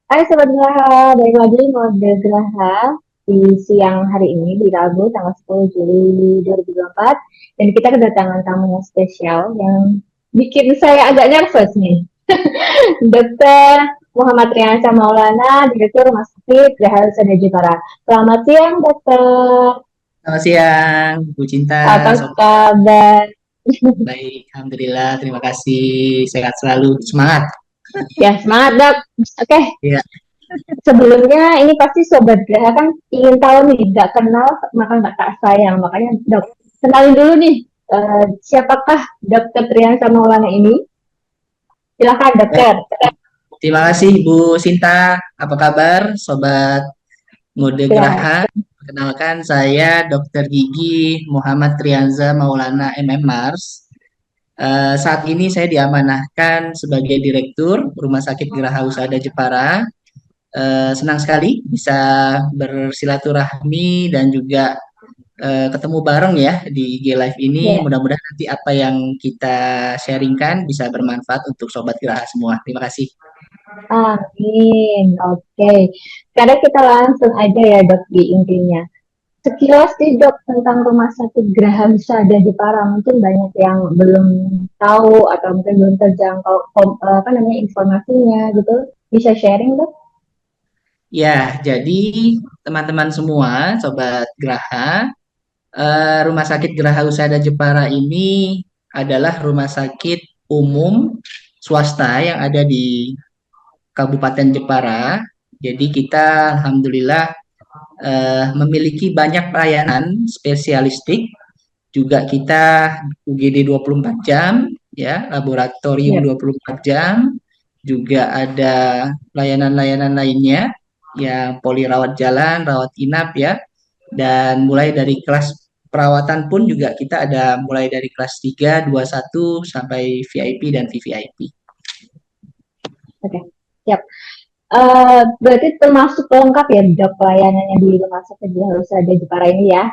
Hai Sobat Graha, balik lagi mode Graha di siang hari ini, di Rabu tanggal 10 Juli 2024. Dan kita kedatangan tamu yang spesial yang bikin saya agak nervous nih. Dr. Muhammad Riansyah Maulana, Direktur Rumah Sakit Graha Husada Jepara. Selamat siang, Dokter. Selamat siang, Bu Cinta. Apa Sobat kabar? baik, Alhamdulillah. Terima kasih. Sehat selalu. Semangat. Ya, semangat, Dok. Oke, Ya, sebelumnya ini pasti Sobat Graha kan ingin tahu nih, nggak kenal maka nggak tak sayang. Makanya dok, kenalin dulu nih, siapakah Dokter Triansa Maulana ini? Silakan baik. dokter. Terima kasih, Bu Sinta. Apa kabar, Sobat Mode Ya, Graha? Perkenalkan, saya Dr. Gigi Muhammad Trianza Maulana MMARS. Saat ini saya diamanahkan sebagai Direktur Rumah Sakit Geraha Husada Jepara. Senang sekali bisa bersilaturahmi dan juga ketemu bareng ya di IG Live ini. ya. Mudah-mudahan nanti apa yang kita sharingkan bisa bermanfaat untuk Sobat Geraha semua. Terima kasih. Amin. Oke. Sekarang kita langsung aja ya dok di intinya. Sekilas sih dok tentang Rumah Sakit Graha Husada Jepara mungkin banyak yang belum tahu atau mungkin belum terjangkau apa namanya informasinya gitu. Bisa sharing dok? Ya, jadi teman-teman semua, Sobat Geraha, Rumah Sakit Geraha Husada Jepara ini adalah rumah sakit umum swasta yang ada di Kabupaten Jepara. Jadi kita alhamdulillah memiliki banyak pelayanan spesialistik. Juga kita UGD 24 jam, ya, laboratorium Ya. 24 jam, juga ada layanan-layanan lainnya yang poli rawat jalan, rawat inap ya, dan mulai dari kelas perawatan pun juga kita ada mulai dari kelas 3, 21 sampai VIP dan VVIP. Oke. Siap. Berarti termasuk lengkap ya dok pelayanannya di Rumah Sakit Husada Jepara ini ya?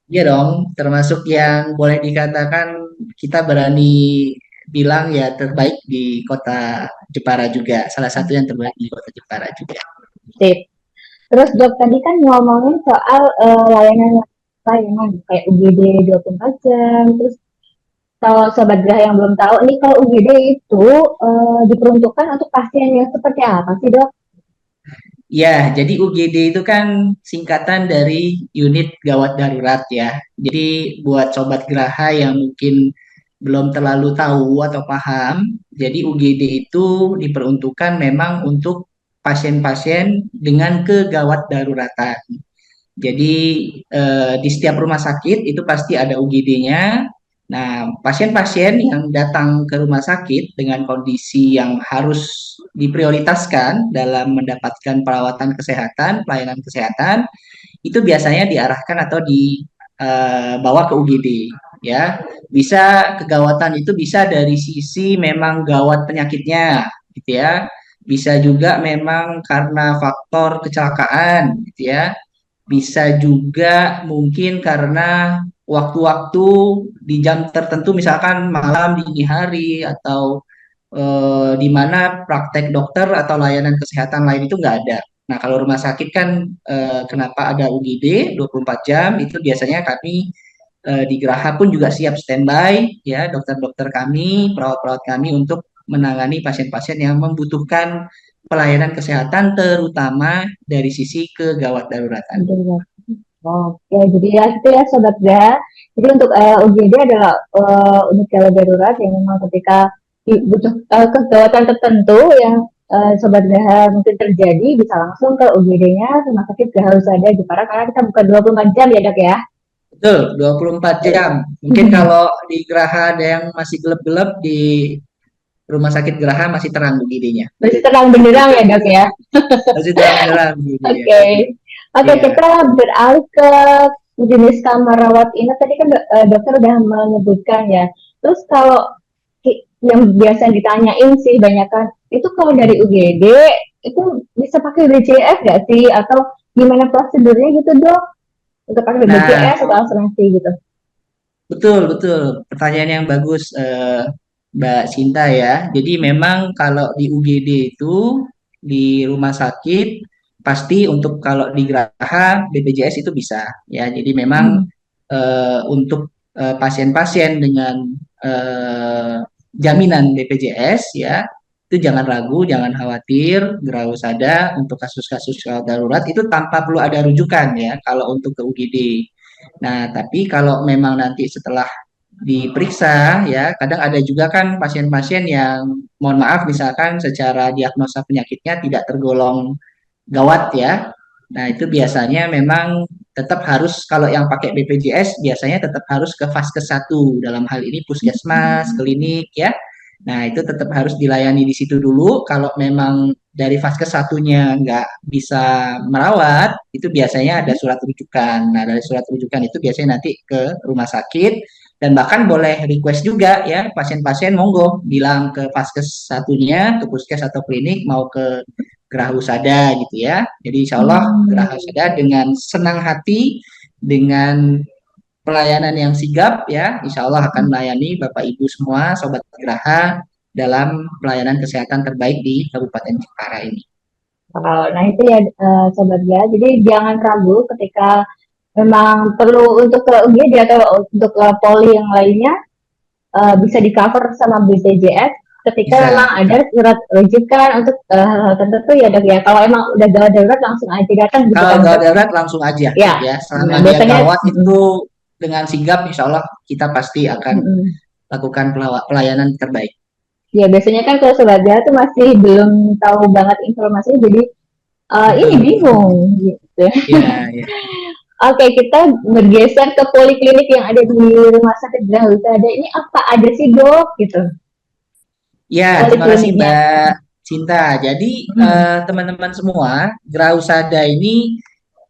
Iya dong, termasuk yang boleh dikatakan kita berani bilang ya terbaik di kota Jepara juga, salah satu yang terbaik di kota Jepara juga. Sip. Terus dok tadi kan ngomongin soal layanan kayak UGD 24 jam. Terus kalau sobat Gerah yang belum tahu, ini kalau UGD itu diperuntukkan untuk pasien yang seperti apa sih dok? Ya, jadi UGD itu kan singkatan dari unit gawat darurat ya. Jadi buat sobat Geraha yang mungkin belum terlalu tahu atau paham, jadi UGD itu diperuntukkan memang untuk pasien-pasien dengan kegawat daruratan. Jadi di setiap rumah sakit itu pasti ada UGD-nya. Nah, pasien-pasien yang datang ke rumah sakit dengan kondisi yang harus diprioritaskan dalam mendapatkan perawatan kesehatan, pelayanan kesehatan, itu biasanya diarahkan atau dibawa ke UGD. Ya, bisa kegawatan itu bisa dari sisi memang gawat penyakitnya, gitu ya. Bisa juga memang karena faktor kecelakaan, gitu ya, bisa juga mungkin karena waktu-waktu di jam tertentu, misalkan malam, dini hari, atau di mana praktek dokter atau layanan kesehatan lain itu nggak ada. Nah, kalau rumah sakit kan kenapa ada UGD 24 jam, itu biasanya kami di Geraha pun juga siap standby, ya, dokter-dokter kami, perawat-perawat kami untuk menangani pasien-pasien yang membutuhkan pelayanan kesehatan, terutama dari sisi kegawat daruratan. Oke, jadi ya itu ya sobat Gerah. Jadi untuk UGD adalah unit gawat darurat yang memang ketika butuh kegawatan tertentu yang sobat Gerah mungkin terjadi bisa langsung ke UGD-nya Rumah Sakit Gerah Husada Jepara karena kita buka 24 jam ya dok ya. Betul, 24 jam. Mungkin kalau di Geraha ada yang masih gelap-gelap, di Rumah Sakit Geraha masih terang UGD-nya. Masih terang benderang ya dok ya. Masih terang beneran UGD-nya. Oke, oke Iya. kita beralih ke jenis kamar rawat inap. Tadi kan dokter udah menyebutkan ya. Terus kalau yang biasa ditanyain sih banyak kan, itu kalau dari UGD itu bisa pakai BCS nggak sih? Atau gimana prosedurnya gitu dok? Untuk pakai Nah, BCS atau asuransi gitu? betul, betul. Pertanyaan yang bagus, Mbak Sinta ya. Jadi memang kalau di UGD itu di rumah sakit pasti untuk kalau di Geraha BPJS itu bisa ya. Jadi memang Hmm. untuk pasien-pasien dengan eh, jaminan BPJS ya itu jangan ragu, jangan khawatir, Gerahusada untuk kasus-kasus gawat darurat itu tanpa perlu ada rujukan ya kalau untuk ke UGD. Nah, tapi kalau memang nanti setelah diperiksa ya, kadang ada juga kan pasien-pasien yang mohon maaf misalkan secara diagnosa penyakitnya tidak tergolong gawat ya. Nah, itu biasanya memang tetap harus kalau yang pakai BPJS biasanya tetap harus ke Vaskes 1 dalam hal ini puskesmas, klinik ya. Nah, itu tetap harus dilayani di situ dulu. Kalau memang dari Vaskes satunya nggak bisa merawat, itu biasanya ada surat rujukan. Nah, dari surat rujukan itu biasanya nanti ke rumah sakit dan bahkan boleh request juga ya pasien-pasien monggo bilang ke Vaskes satunya, ke puskes atau klinik mau ke Geraha Husada gitu ya. Jadi insya Allah Geraha Hmm. Husada dengan senang hati, dengan pelayanan yang sigap ya, insya Allah akan melayani Bapak Ibu semua, Sobat Geraha dalam pelayanan kesehatan terbaik di Kabupaten Jepara ini. Wow, nah itu ya Sobat ya. Jadi jangan ragu ketika memang perlu untuk ke UGD atau untuk ke poli yang lainnya bisa di cover sama BPJS ketika memang Bisa, ada bisa. surat rujukan untuk hal tertentu ya dok ya. Kalau emang udah gawat darurat langsung aja datang gitu Kalau kan gawat dok. darurat langsung aja Ya, ya, nah selama dia biasanya gawat itu dengan sigap, insya Allah kita pasti akan lakukan pelayanan terbaik. ya biasanya kan kalau sobat jahat tuh masih belum tahu banget informasinya jadi ini Betul. bingung gitu. Ya, ya. Oke, kita bergeser ke poliklinik yang ada di Rumah Sakit Geraha Ada. Ini apa ada sih dok gitu Ya, terima kasih polikliniknya? Mbak Cinta. Jadi Hmm. teman-teman semua, Grausada ini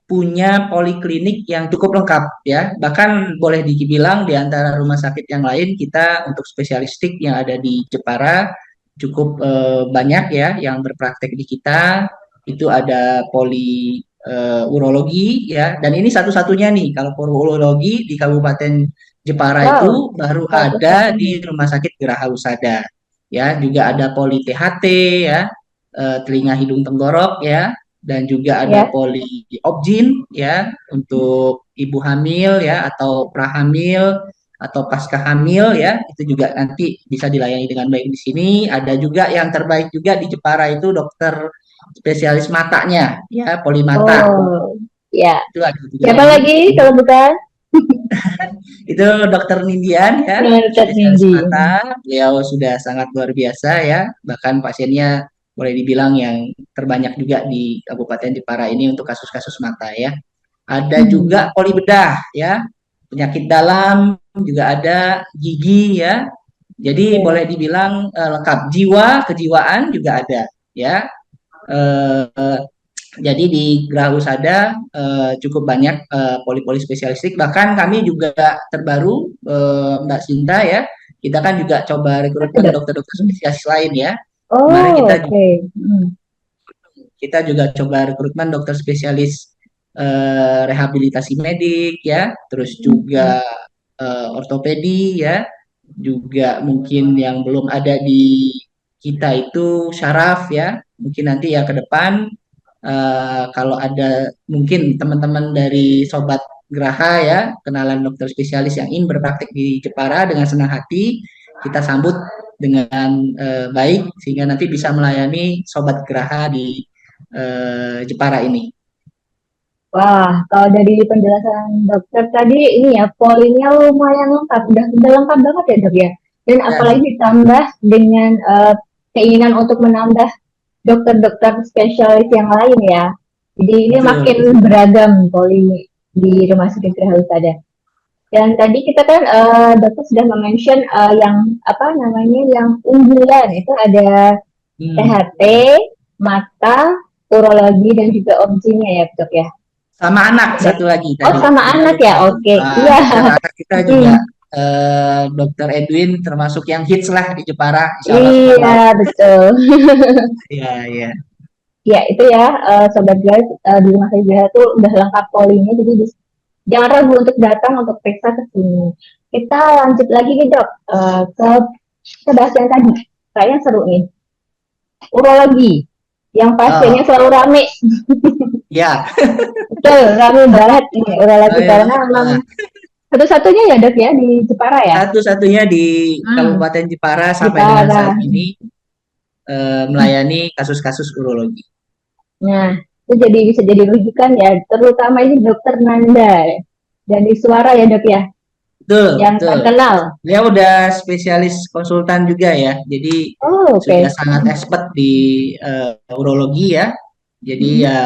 punya poliklinik yang cukup lengkap ya. Bahkan boleh dibilang di antara rumah sakit yang lain kita untuk spesialistik yang ada di Jepara cukup banyak ya yang berpraktek di kita. Itu ada poli urologi ya. Dan ini satu-satunya nih kalau poli urologi di Kabupaten Jepara Wow, itu baru ada satu-satunya. di Rumah Sakit Geraha Husada. Ya, juga ada poli THT ya, telinga hidung tenggorok ya, dan juga ada Ya. poli obgyn ya untuk ibu hamil ya atau prahamil atau pasca hamil ya itu juga nanti bisa dilayani dengan baik di sini. Ada juga yang terbaik juga di Jepara itu dokter spesialis matanya ya poli mata Oh, ya. itu ada juga Siapa lagi kalau bukan itu dokter Nindian ya Dokter spesialis Nindi? mata beliau sudah sangat luar biasa ya bahkan pasiennya boleh dibilang yang terbanyak juga di Kabupaten Jepara ini untuk kasus-kasus mata ya. Ada Hmm. juga poli bedah ya, penyakit dalam juga ada gigi ya. Jadi Ya. boleh dibilang lengkap. Jiwa, kejiwaan juga ada ya. Eh, jadi di Geraha Usada cukup banyak poli-poli spesialistik. Bahkan kami juga terbaru Mbak Sinta ya. Kita kan juga coba Apa rekrutmen dok? dokter-dokter spesialis lain ya. Kemarin Oh, oke. Hmm. kita juga coba rekrutmen dokter spesialis rehabilitasi medik ya, terus Hmm. juga ortopedi ya, juga mungkin yang belum ada di kita itu syaraf ya, mungkin nanti ya ke depan kalau ada mungkin teman-teman dari sobat Geraha ya, kenalan dokter spesialis yang ingin berpraktik di Jepara dengan senang hati, kita sambut dengan baik sehingga nanti bisa melayani sobat Geraha di Jepara ini. Wah, kalau dari penjelasan dokter tadi ini ya polinya lumayan lengkap, udah lengkap banget ya dok ya. Dan Ya, apalagi ditambah dengan keinginan untuk menambah dokter-dokter spesialis yang lain ya. Jadi ini betul. makin beragam poli di Rumah Sakit Geraha Usada. Dan tadi kita kan dokter sudah mention yang apa namanya yang unggulan itu ada Hmm. THT, mata, urologi dan juga obgynnya ya dok ya. Sama anak Ada. satu lagi Oh tadi. sama Kita anak lupa ya, itu. oke. Iya. Dokter anak kita juga Hmm. Dokter Edwin termasuk yang hits lah di Jepara. Insya Allah Iya semoga. betul. Iya, iya. Ya itu ya sobat guys di rumah saya tuh udah lengkap polinya jadi jangan ragu untuk datang untuk periksa ke sini. Kita lanjut lagi nih dok ke bahas yang tadi. Kayaknya seru nih. Urologi. yang pasiennya Oh, selalu rame. ya. Betul, rame banget ini urologi Oh, karena memang ya. satu-satunya ya dok ya di Jepara ya. Satu-satunya di Hmm, Kabupaten Jepara sampai dengan Jepara. saat ini melayani kasus-kasus urologi. Nah, itu jadi bisa jadi rujukan ya, terutama ini dokter Nanda dan di suara ya dok ya, Betul, yang betul. terkenal. Dia udah spesialis konsultan juga ya, jadi Oh, sudah oke. sangat expert di urologi ya. Jadi Mm-mm. ya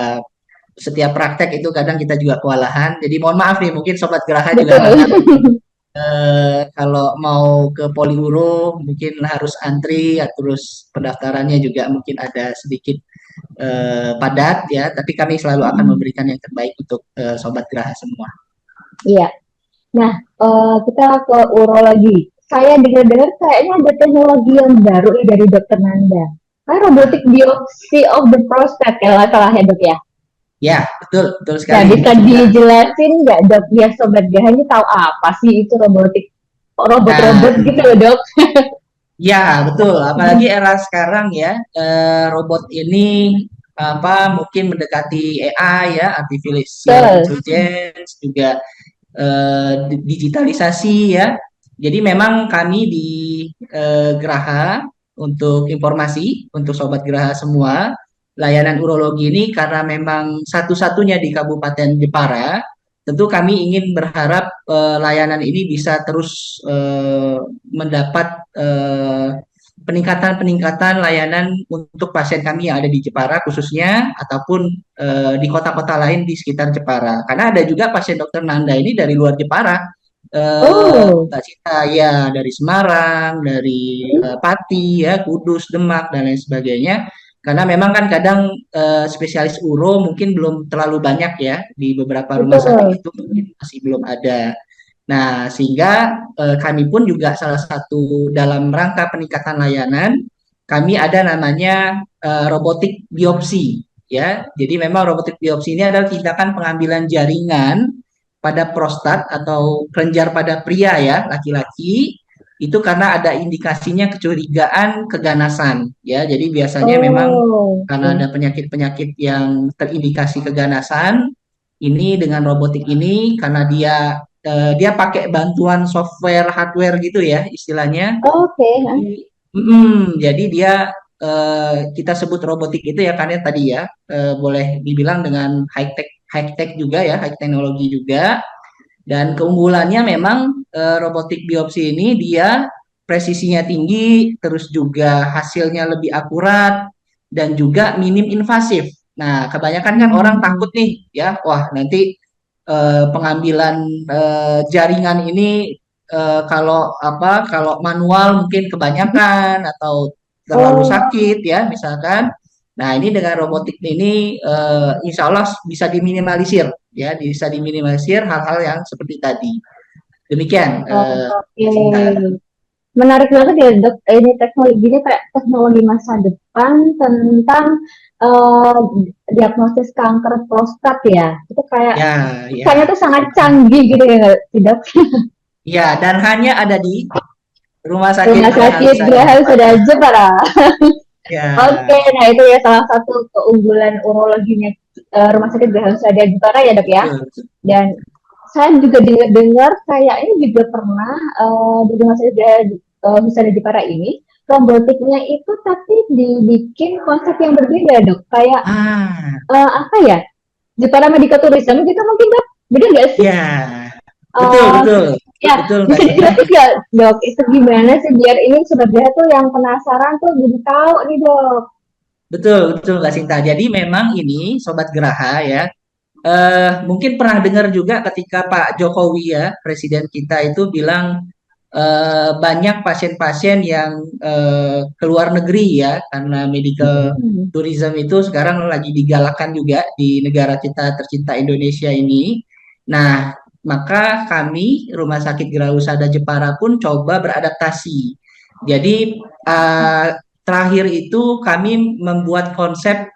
setiap praktek itu kadang kita juga kewalahan. Jadi mohon maaf nih, mungkin Sobat Geraha juga Betul. maaf. Kalau mau ke Poliuro mungkin harus antri, ya, terus pendaftarannya juga mungkin ada sedikit padat ya. Tapi kami selalu akan Mm-mm. memberikan yang terbaik untuk Sobat Geraha semua. Iya. Nah, kita ke urologi. Saya dengar-dengar kayaknya ada teknologi yang baru nih dari dokter Nanda. Kayak Nah, robotik biopsi of the prostate kalau nggak salah ya dok ya. ya, betul, betul Nah, sekali Mbak bisa Cinta. dijelasin nggak dok biar sobat GH ini tahu apa sih itu robotik, Nah, robot-robot gitu loh dok. ya, betul. Apalagi era sekarang ya, robot ini apa mungkin mendekati AI ya, artificial Betul. intelligence juga digitalisasi ya. Jadi memang kami di Geraha untuk informasi untuk sobat Geraha semua, layanan urologi ini karena memang satu-satunya di Kabupaten Jepara, tentu kami ingin berharap layanan ini bisa terus mendapat peningkatan-peningkatan layanan untuk pasien kami yang ada di Jepara khususnya ataupun di kota-kota lain di sekitar Jepara. Karena ada juga pasien dokter Nanda ini dari luar Jepara, Oh. Mbak Cita ya dari Semarang, dari Pati ya, Kudus, Demak dan lain sebagainya. Karena memang kan kadang spesialis uro mungkin belum terlalu banyak ya di beberapa rumah sakit Betul. itu mungkin masih belum ada. Nah, sehingga kami pun juga salah satu dalam rangka peningkatan layanan, kami ada namanya robotik biopsi ya. Jadi memang robotik biopsi ini adalah tindakan pengambilan jaringan pada prostat atau kelenjar pada pria ya, laki-laki itu karena ada indikasinya kecurigaan keganasan ya. Jadi biasanya memang Oh, karena ada oke. penyakit-penyakit yang terindikasi keganasan, ini dengan robotik ini karena dia pakai bantuan software hardware gitu ya istilahnya. Oke, hah? Jadi, jadi dia kita sebut robotik itu ya karena tadi ya boleh dibilang dengan high tech juga ya, high teknologi juga. Dan keunggulannya memang robotik biopsi ini dia presisinya tinggi, terus juga hasilnya lebih akurat dan juga minim invasif. Nah, kebanyakan kan orang Hmm. takut nih ya, wah nanti pengambilan jaringan ini kalau manual mungkin kebanyakan atau terlalu Oh, sakit ya misalkan. Nah, ini dengan robotik ini insya Allah bisa diminimalisir ya, bisa diminimalisir hal-hal yang seperti tadi. Demikian oke. Mbak Sinta. Menarik banget ya dok. Ini teknologinya kayak teknologi masa depan tentang eh, diagnosis kanker prostat ya. Itu kayak Ya, kesannya ya. tuh sangat canggih gitu ya nggak sih, dok. Ya, dan hanya ada di Rumah Sakit Rumah Geraha sakit Wisada Gerahal sudah Jepara. Jepara. Oke, Ya, nah itu ya salah satu keunggulan urologinya Rumah Sakit Gerahal Sudah Jepara ya dok ya. betul. Dan saya juga dengar kayaknya juga pernah di rumah sakit Husada Jepara ini robotiknya itu tapi dibikin konsep yang berbeda dok kayak Ah, apa ya Jepara Medical Tourism gitu mungkin dok beda nggak sih. ya. Betul, Eh, betul. ya Betul, Mbak bisa Sinta. dijelasin nggak dok itu gimana sih biar ini sudah tuh yang penasaran tuh jadi tahu nih dok. Betul, betul Mbak Sinta. Jadi memang ini Sobat Geraha ya, mungkin pernah dengar juga ketika Pak Jokowi ya, Presiden kita itu bilang banyak pasien-pasien yang ke luar negeri ya, karena medical Hmm. tourism itu sekarang lagi digalakan juga di negara kita tercinta Indonesia ini. Nah, maka kami Rumah Sakit Gerahusada Jepara pun coba beradaptasi. Jadi eh, terakhir itu kami membuat konsep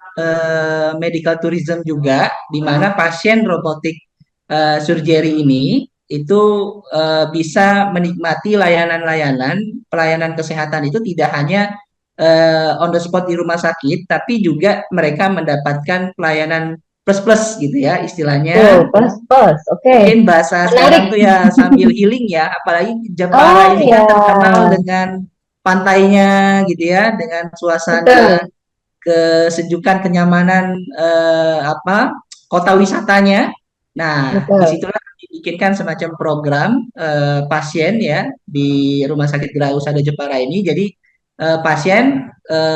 medical tourism juga, di mana pasien robotik surgery ini itu bisa menikmati layanan-layanan pelayanan kesehatan itu tidak hanya on the spot di rumah sakit, tapi juga mereka mendapatkan pelayanan plus plus gitu ya Tuh, istilahnya. plus plus. Oke. Mungkin bahasa Menarik. sekarang tuh ya sambil healing ya, apalagi Jepara Oh ini kan ya, terkenal dengan pantainya gitu ya, dengan suasana betul, kesejukan, kenyamanan kota wisatanya. Nah, betul. disitulah dibikinkan semacam program pasien ya di Rumah Sakit Geraha Usada Jepara ini. Jadi pasien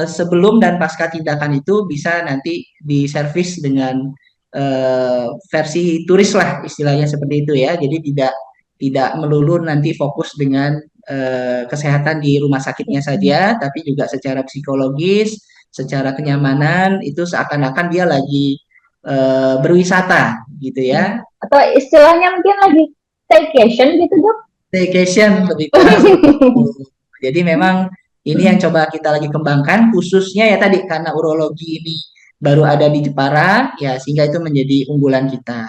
sebelum dan pasca tindakan itu bisa nanti diservis dengan versi turis lah istilahnya seperti itu ya. Jadi tidak tidak melulu nanti fokus dengan kesehatan di rumah sakitnya saja, tapi juga secara psikologis, secara kenyamanan itu seakan-akan dia lagi berwisata gitu ya. Atau istilahnya mungkin lagi staycation gitu, Dok? Staycation lebih kurang seperti itu. Jadi memang ini yang coba kita lagi kembangkan khususnya ya tadi karena urologi ini baru ada di Jepara ya sehingga itu menjadi unggulan kita.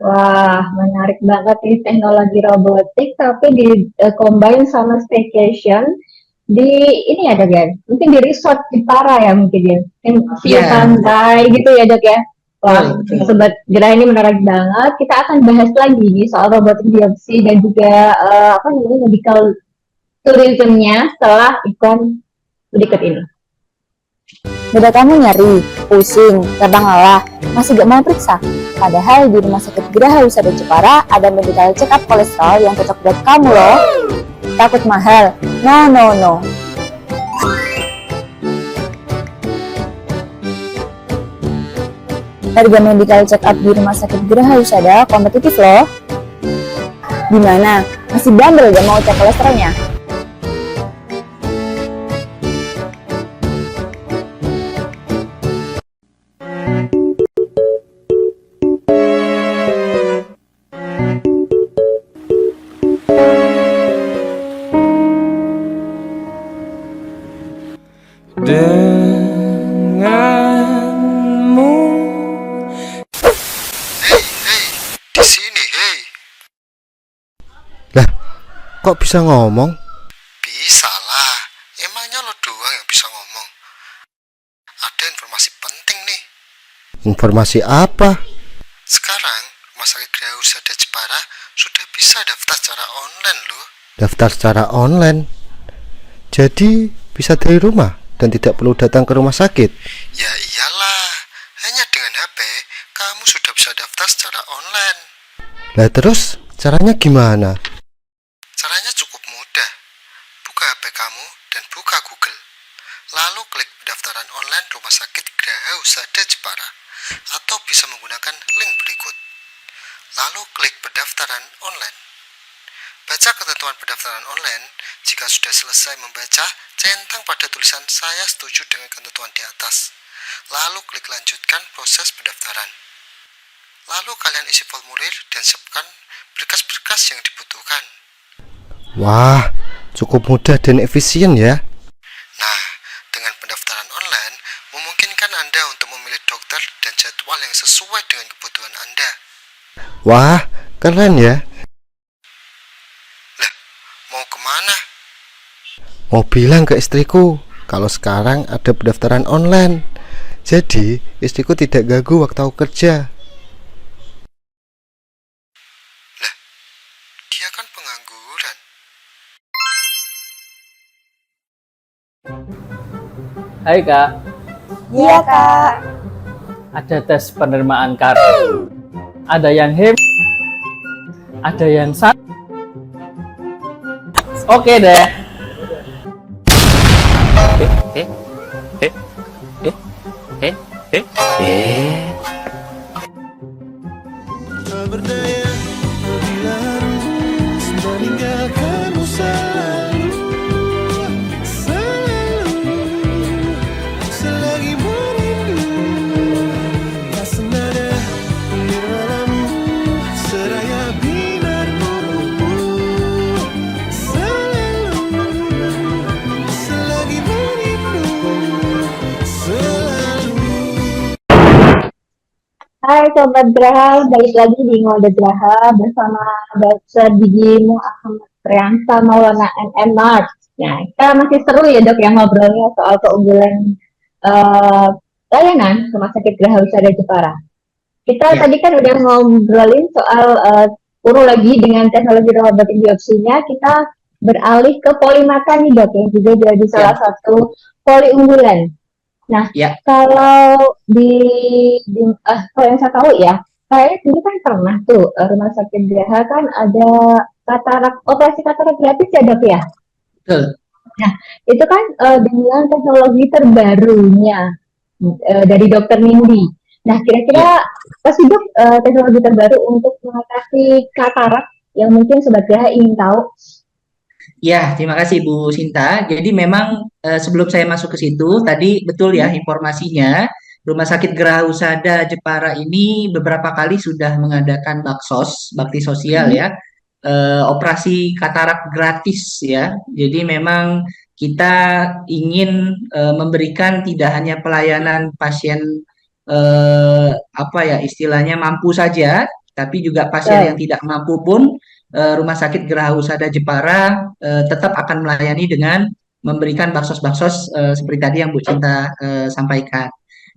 Wah, menarik banget nih teknologi robotik, tapi di combine sama staycation di ini ya dok ya, mungkin di resort di Para ya mungkin ya, yang view Iya, pantai gitu ya dok ya. Wah, betul, betul. sobat Gerah ini menarik banget. Kita akan bahas lagi nih soal robotik biopsi dan juga apa namanya medical tourismnya setelah iklan berikut ini. Dada kamu nyeri, pusing, gampang lelah, masih gak mau periksa? Padahal di Rumah Sakit Geraha Usada Jepara ada medical check up kolesterol yang cocok buat kamu loh. Takut mahal? No, no, no. Harga medical check up di Rumah Sakit Geraha Usada kompetitif loh. Gimana? Masih bandel gak mau cek kolesterolnya? Denganmu. Hei, hei, di sini, hei. Lah, kok bisa ngomong? Bisa lah, emangnya lo doang yang bisa ngomong. Ada informasi penting nih. Informasi apa? Sekarang, Rumah Sakit Geraha Usada Jepara sudah bisa daftar secara online loh. Daftar secara online. Jadi bisa dari rumah dan tidak perlu datang ke rumah sakit. Ya iyalah, hanya dengan HP, kamu sudah bisa daftar secara online. Lah terus caranya gimana? Caranya cukup mudah. Buka HP kamu dan buka Google. Lalu klik pendaftaran online Rumah Sakit Geraha Usada Jepara. Atau bisa menggunakan link berikut. Lalu klik pendaftaran online. Baca ketentuan pendaftaran online. Jika sudah selesai membaca, centang pada tulisan "Saya setuju dengan ketentuan di atas". Lalu klik lanjutkan proses pendaftaran. Lalu kalian isi formulir dan siapkan berkas-berkas yang dibutuhkan. Wah, cukup mudah dan efisien ya. Nah, dengan pendaftaran online, memungkinkan Anda untuk memilih dokter dan jadwal yang sesuai dengan kebutuhan Anda. Wah, keren ya. Lah, mau kemana? Mau bilang ke istriku kalau sekarang ada pendaftaran online. Jadi istriku tidak ganggu waktu aku kerja. Lah, dia kan pengangguran. Hai Kak, Iya kak. ada tes penerimaan kartu. Ada yang ada yang Oke deh. Tak berdaya bila harus meninggalkanmu selalu, selalu, selagi merindu. Tak senada di malammu, seraya binarmu, selalu, selagi merindu, selalu. Hai Sobat Graha, balik lagi di Ngode Graha bersama Dr. Gigi Ahmad Priyansa Maulana MM Mart. Nah, kita masih seru ya dok yang ngobrolnya soal keunggulan eh, layanan Rumah Sakit Geraha Wisada Jepara. Kita Ya, tadi kan udah ngobrolin soal urologi dengan teknologi robotik biopsinya, kita beralih ke polimata nih dok, yang juga jadi salah ya, satu poli unggulan. Nah, ya, kalau kalau yang saya tahu ya, kayaknya dulu kan pernah tuh Rumah Sakit Geraha kan ada operasi katarak gratis ya dok ya. betul. Nah, itu kan dengan teknologi terbarunya dari Dokter Nindi. Nah, Ya. kira-kira apa sih dok teknologi terbaru untuk mengatasi katarak yang mungkin Sobat Graha ingin tahu? Ya, terima kasih Bu Sinta. Jadi memang sebelum saya masuk ke situ, tadi betul ya informasinya, Rumah Sakit Geraha Usada Jepara ini beberapa kali sudah mengadakan bakti sosial Hmm. ya, operasi katarak gratis ya. Jadi memang kita ingin memberikan tidak hanya pelayanan pasien apa ya istilahnya mampu saja, tapi juga pasien yang Betul. tidak mampu pun Rumah Sakit Geraha Usada Jepara tetap akan melayani dengan memberikan baksos-baksos seperti tadi yang Bu Cinta sampaikan.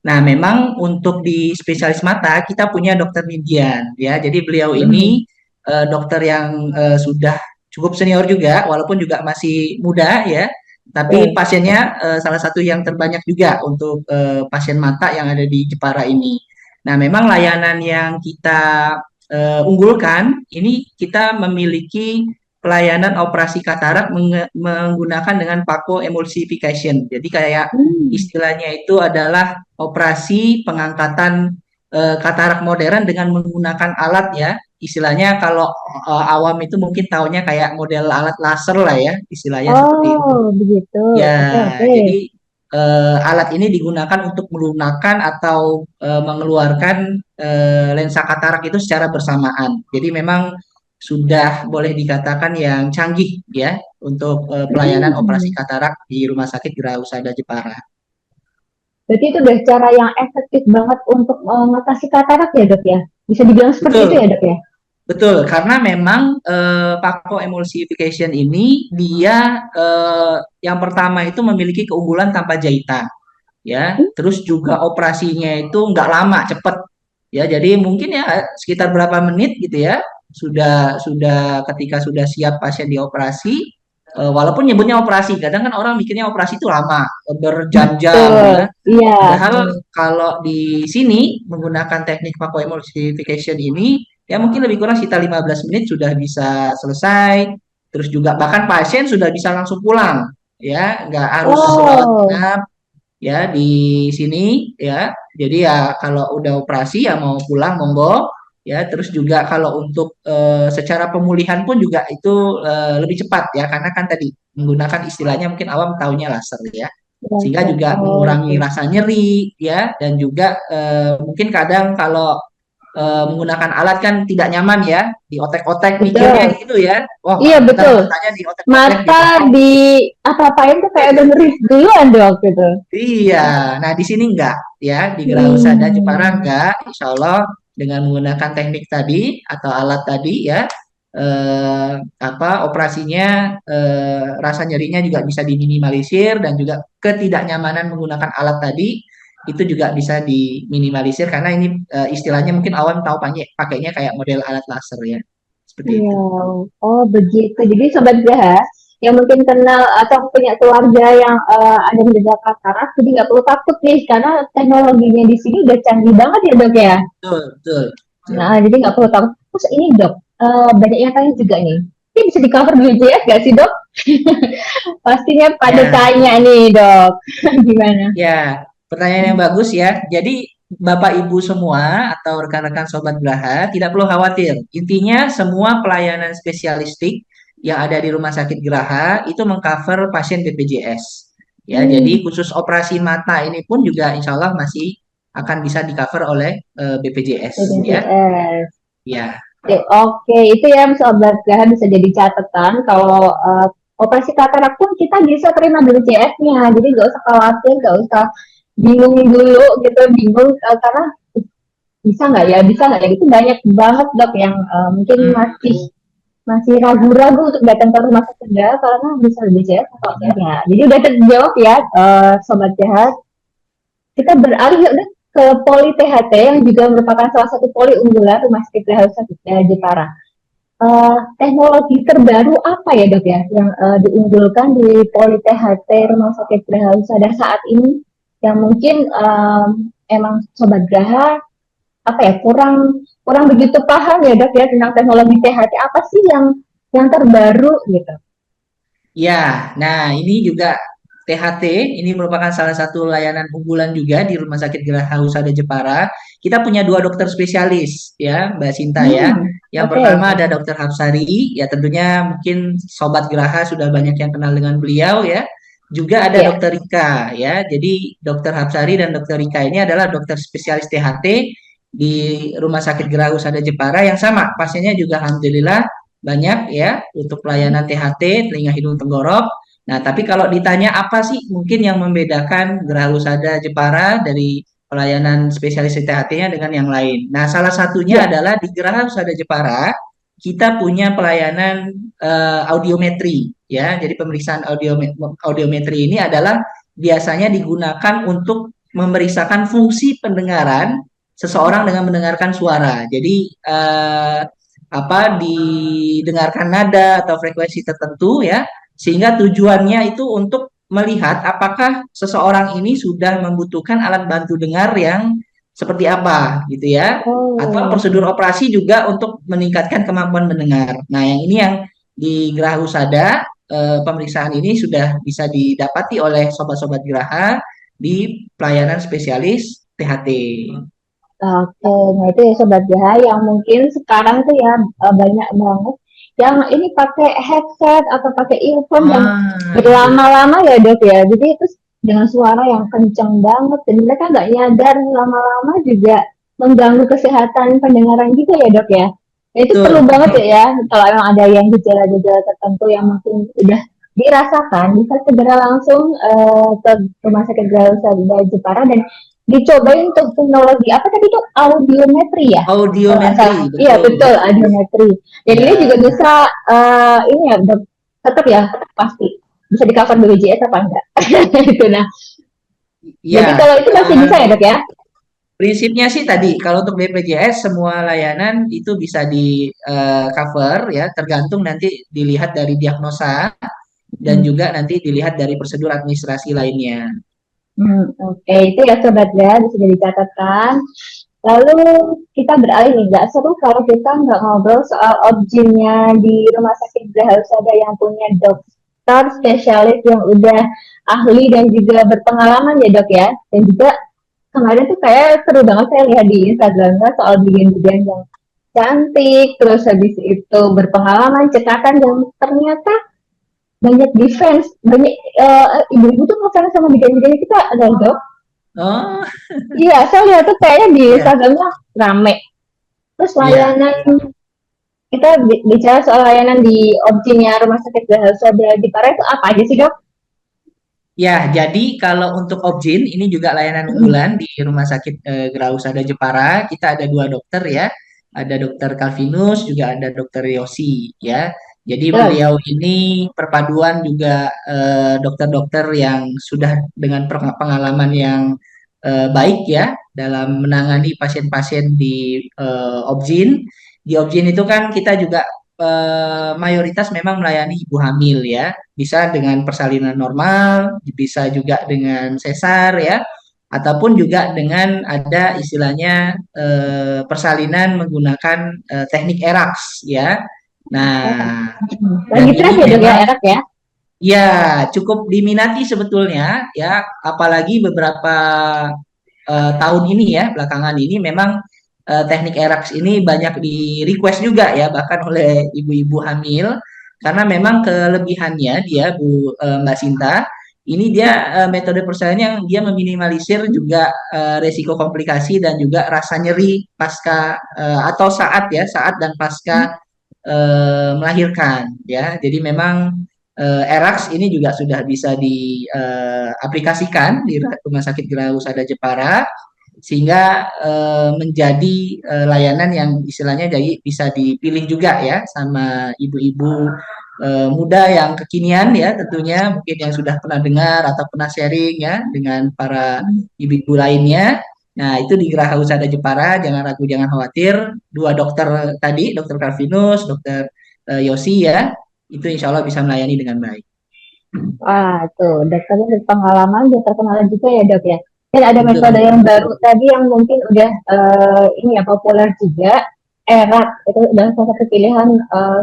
Nah, memang untuk di spesialis mata kita punya Dokter Midian ya. Jadi beliau Hmm. ini dokter yang sudah cukup senior juga, walaupun juga masih muda ya. Tapi Betul. pasiennya salah satu yang terbanyak juga untuk pasien mata yang ada di Jepara ini. Nah, memang layanan yang kita unggulkan, ini kita memiliki pelayanan operasi katarak menggunakan dengan Pako Emulsification. Jadi kayak Hmm. istilahnya itu adalah operasi pengangkatan katarak modern dengan menggunakan alat ya. Istilahnya kalau awam itu mungkin taunya kayak model alat laser lah ya, istilahnya seperti itu. Oh, begitu. Ya, Oke, oke. jadi alat ini digunakan untuk melunakkan atau mengeluarkan lensa katarak itu secara bersamaan. Jadi memang sudah boleh dikatakan yang canggih ya untuk pelayanan operasi Hmm. katarak di Rumah Sakit Geraha Usada Jepara. Berarti itu udah cara yang efektif banget untuk mengatasi katarak ya dok ya? Bisa dibilang seperti itu ya Betul, dok ya? betul. Karena memang Pako Emulsification ini dia yang pertama itu memiliki keunggulan tanpa jahitan. Ya, Hmm. terus juga operasinya itu nggak lama, cepet. Ya, jadi mungkin ya sekitar berapa menit gitu ya, sudah ketika sudah siap pasien dioperasi, walaupun nyebutnya operasi, kadang kan orang mikirnya operasi itu lama, berjam-jam Betul. ya. Iya. Padahal kalau di sini menggunakan teknik phacoemulsification ini, ya mungkin lebih kurang sekitar 15 menit sudah bisa selesai. Terus juga bahkan pasien sudah bisa langsung pulang, ya nggak harus rawat Oh, inap ya di sini ya. Jadi ya kalau udah operasi ya mau pulang monggo ya. Terus juga kalau untuk secara pemulihan pun juga itu lebih cepat ya karena kan tadi menggunakan istilahnya mungkin awam taunya laser ya. Sehingga laser. juga Oh, mengurangi oke. rasa nyeri ya dan juga mungkin kadang kalau menggunakan alat kan tidak nyaman ya, diotek-otek mikirnya Betul. gitu ya. Wah, Iya ntar betul. matanya diotek-otek Mata dipotong. di apa-apain tuh kayak udah ngeri duluan dok gitu. Iya, nah di sini enggak ya, di Geraha Usada Jepara Hmm. enggak, insya Allah dengan menggunakan teknik tadi atau alat tadi ya, apa operasinya rasa nyerinya juga bisa diminimalisir dan juga ketidaknyamanan menggunakan alat tadi itu juga bisa diminimalisir karena ini istilahnya mungkin awam tahu pakainya kayak model alat laser ya, seperti Iya, itu. oh begitu. Jadi sobat Jaha yang mungkin kenal atau punya keluarga yang ada menderita katarak, jadi nggak perlu takut nih karena teknologinya di sini udah canggih banget ya dok ya. Betul, betul, betul. Nah, jadi nggak perlu takut. Terus ini dok, banyak yang tanya juga nih. Ini bisa di cover BPJS nggak sih dok? Pastinya pada Ya. tanya nih dok. Gimana? Ya, pertanyaan yang bagus ya. Jadi Bapak Ibu semua atau rekan-rekan Sobat Graha tidak perlu khawatir. Intinya semua pelayanan spesialistik yang ada di Rumah Sakit Graha itu mengcover pasien BPJS. Ya, Hmm, jadi khusus operasi mata ini pun juga insya Allah masih akan bisa di-cover oleh BPJS ya. BPJS. Ya, Oke, oke, itu ya sobat Gaha bisa jadi catatan kalau operasi katarak pun kita bisa terima BPJS-nya, jadi nggak usah khawatir, nggak usah bingung dulu gitu, bingung karena bisa nggak ya, itu banyak banget dok yang mungkin masih hmm, masih ragu-ragu untuk datang ke rumah sakit Gerah karena bisa BPJS atau enggak. Jadi udah terjawab ya, sobat sehat. Kita beralih ya udah ke Poli THT yang juga merupakan salah satu poli unggulan Rumah Sakit Gerah Husada Jepara. Teknologi terbaru apa ya dok ya yang diunggulkan di Poli THT Rumah Sakit Gerah Husada saat ini yang mungkin emang sobat Gerah apa ya kurang kurang begitu paham ya dok ya tentang teknologi THT apa sih yang terbaru gitu. Ya, nah ini juga THT, ini merupakan salah satu layanan unggulan juga di Rumah Sakit Geraha Husada Jepara. Kita punya dua dokter spesialis ya, Mbak Sinta ya. Yang Oke. pertama ada Dokter Hapsari, ya tentunya mungkin Sobat Geraha sudah banyak yang kenal dengan beliau ya. Juga ada Ya. Dokter Rika ya. Jadi Dokter Hapsari dan Dokter Rika ini adalah dokter spesialis THT di Rumah Sakit Geraha Husada Jepara yang sama. Pasiennya juga alhamdulillah banyak ya untuk pelayanan THT, telinga hidung tenggorok. Nah, tapi kalau ditanya apa sih mungkin yang membedakan Geraha Husada Jepara dari pelayanan spesialis THT-nya dengan yang lain. Nah, salah satunya Ya. adalah di Geraha Husada Jepara kita punya pelayanan audiometri ya. Jadi pemeriksaan audiometri ini adalah biasanya digunakan untuk memeriksakan fungsi pendengaran seseorang dengan mendengarkan suara. Jadi didengarkan nada atau frekuensi tertentu ya, sehingga tujuannya itu untuk melihat apakah seseorang ini sudah membutuhkan alat bantu dengar yang seperti apa gitu ya, atau Oh. prosedur operasi juga untuk meningkatkan kemampuan mendengar. Nah, yang ini yang di Geraha Husada pemeriksaan ini sudah bisa didapati oleh sobat-sobat Geraha di pelayanan spesialis THT. Oke, nah itu ya sobat GH yang mungkin sekarang tuh ya banyak banget yang ini pakai headset atau pakai earphone yang berlama-lama ya dok ya. Jadi itu dengan suara yang kenceng banget dan mereka nggak nyadar lama-lama juga mengganggu kesehatan pendengaran juga ya dok ya. Nah, itu Betul. perlu banget ya kalau emang ada yang gejala-gejala tertentu yang mungkin udah dirasakan bisa segera langsung ke Rumah Sakit Geraha Husada Jepara dan dicobain untuk teknologi apa tadi tuh audiometri ya. Audiometri, Iya betul. betul audiometri. Dan ini Ya. juga bisa ini ya tetap ya pasti bisa di cover BPJS apa enggak? Itu nah. Jadi Ya, kalau itu masih bisa ya dok ya? prinsipnya sih tadi kalau untuk BPJS semua layanan itu bisa di cover ya, tergantung nanti dilihat dari diagnosa dan juga nanti dilihat dari prosedur administrasi lainnya. Oke, itu ya sobat ya bisa jadi catatan. Lalu kita beralih nih, nggak seru kalau kita nggak ngobrol soal objinnya di Rumah Sakit Geraha Husada yang punya dokter spesialis yang udah ahli dan juga berpengalaman ya dok ya. Dan juga kemarin tuh kayak seru banget saya lihat di Instagramnya soal bidan-bidan yang cantik, terus habis itu berpengalaman, cekatan dan ternyata banyak defense, banyak ibu-ibu tuh ngefans sama bidan-bidan kita ada dok. Oh, Iya, saya lihat tuh kayaknya di ya, Instagramnya rame. Terus ya. layanan kita bicara soal layanan di objinnya Rumah Sakit Geraha Husada Jepara itu apa aja sih dok? Ya, jadi kalau untuk Objin ini juga layanan unggulan di Rumah Sakit Geraha Husada Jepara. Kita ada dua dokter ya, ada Dokter Calvinus juga ada Dokter Yosi ya. Jadi Betul. beliau ini perpaduan juga dokter-dokter yang sudah dengan pengalaman yang baik ya dalam menangani pasien-pasien di Objin. Di Objin itu kan kita juga mayoritas memang melayani ibu hamil ya, bisa dengan persalinan normal, bisa juga dengan sesar ya, ataupun juga dengan ada istilahnya persalinan menggunakan teknik ERAX ya. Nah, dan Lagi ini tren ya dok ya memang erak ya? ya cukup diminati sebetulnya ya, apalagi beberapa tahun ini ya, belakangan ini memang teknik ERAX ini banyak di request juga ya, bahkan oleh ibu-ibu hamil, karena memang kelebihannya dia Mbak Sinta, ini dia metode persalinan yang dia meminimalisir juga resiko komplikasi dan juga rasa nyeri pasca atau saat dan pasca melahirkan ya. Jadi memang ERAX ini juga sudah bisa diaplikasikan di Rumah Sakit Geraha Husada Jepara. sehingga menjadi layanan yang istilahnya jadi bisa dipilih juga ya sama ibu-ibu muda yang kekinian ya tentunya mungkin yang sudah pernah dengar atau pernah sharing ya dengan para ibu-ibu lainnya. Nah, itu di Geraha Husada Jepara, jangan ragu, jangan khawatir. Dua dokter tadi, dokter Calvinus, dokter Yosi ya, itu insya Allah bisa melayani dengan baik. Wah, tuh dokternya berpengalaman, dia terkenal juga ya dok ya. Dan ada Betul. metode yang baru tadi yang mungkin udah ini ya populer juga, erat itu udah salah satu pilihan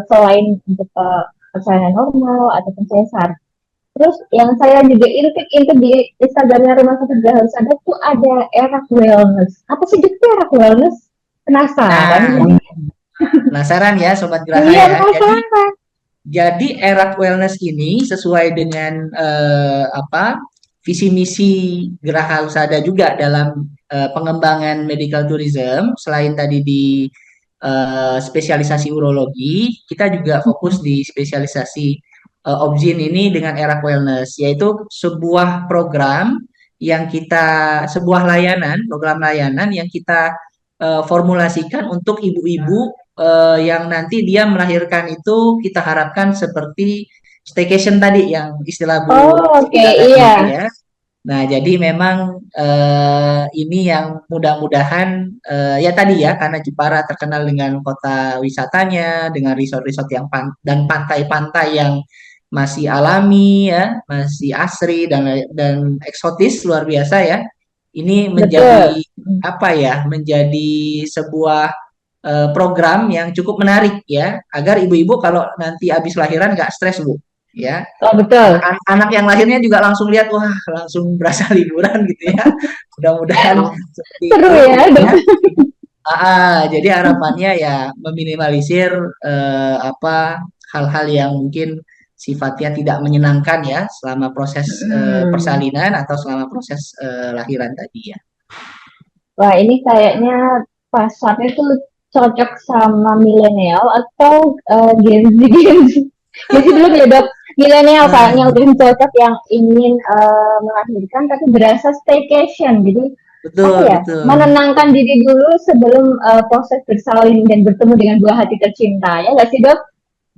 selain untuk persalinan normal atau sesar. Terus yang saya juga intip di Instagramnya Rumah Sakit Geraha Husada tuh ada erat wellness. Apa sih itu erat wellness? Penasaran? Nah, penasaran ya Sobat Geraha Iya, ya. penasaran. Jadi erat wellness ini sesuai dengan visi misi Geraha Husada juga dalam pengembangan medical tourism. Selain tadi di spesialisasi urologi, kita juga fokus di spesialisasi Obgyn ini dengan erat wellness, yaitu sebuah program yang sebuah program layanan yang kita formulasikan untuk ibu-ibu yang nanti dia melahirkan itu kita harapkan seperti staycation tadi yang istilah Bu Oh, oke, Cika tadi iya. ya. Nah, jadi memang ini yang mudah-mudahan ya tadi ya karena Jepara terkenal dengan kota wisatanya, dengan resort-resort yang dan pantai-pantai yang masih alami ya, masih asri dan eksotis luar biasa ya. Ini menjadi Betul. apa ya? Menjadi sebuah program yang cukup menarik ya, agar ibu-ibu kalau nanti habis lahiran nggak stres Bu, ya. Oh, betul. Anak yang lahirnya juga langsung lihat, wah langsung berasa liburan gitu ya. Mudah-mudahan seperti Seru itu ya, dok. ya. Jadi harapannya ya meminimalisir hal-hal yang mungkin sifatnya tidak menyenangkan ya selama proses persalinan atau selama proses lahiran tadi ya. Wah, ini kayaknya pasarnya tuh cocok sama milenial atau Gen Z. Jadi belum ya dok, milenial Nah, kayaknya udah cocok yang ingin melahirkan tapi berasa staycation. Jadi apa betul, ya, betul. menenangkan diri dulu sebelum proses bersalin dan bertemu dengan dua hati tercinta. Ya nggak sih dok?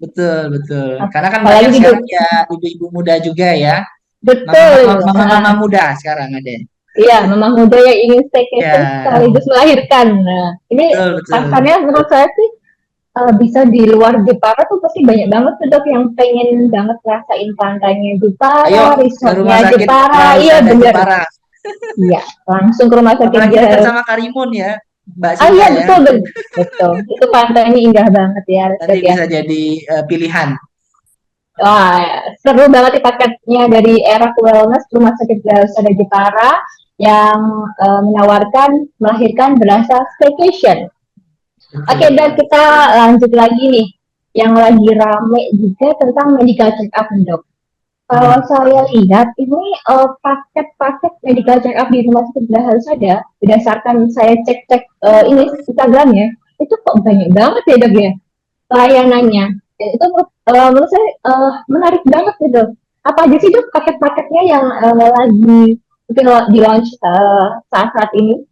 Betul, betul. Karena kan Apalagi banyak hidup. sekarang ya ibu-ibu muda juga ya. Betul. Mama-mama muda sekarang ada. Iya, mama muda yang ingin staycation Ya, sekaligus melahirkan. Nah, ini betul, betul. pasarnya menurut saya sih bisa di luar Jepara tuh pasti banyak banget tuh dok yang pengen banget rasain pantainya Jepara, Ayo ke resortnya rumah sakit Jepara. Geraha Iya Husada bener. Jepara. Iya, langsung ke rumah sakit Apalagi dekat Geraha. sama Karimun ya, Mbak Ah Sinta iya ya. betul betul. Itu pantainya indah banget ya, Nanti dok ya. bisa jadi pilihan. Wah, seru banget nih paketnya dari Era Wellness Rumah Sakit Geraha Husada Jepara yang menawarkan melahirkan berasa staycation. Oke, Betul. dan kita lanjut lagi nih. Yang lagi rame juga tentang medical check up, dok. Kalau saya lihat ini paket-paket medical check up di rumah sakit Geraha Husada, berdasarkan saya cek-cek ini Instagramnya, itu kok banyak banget ya dok ya layanannya. Dan itu menurut saya menarik banget gitu. Apa aja sih dok paket-paketnya yang lagi mungkin di launch saat-saat ini?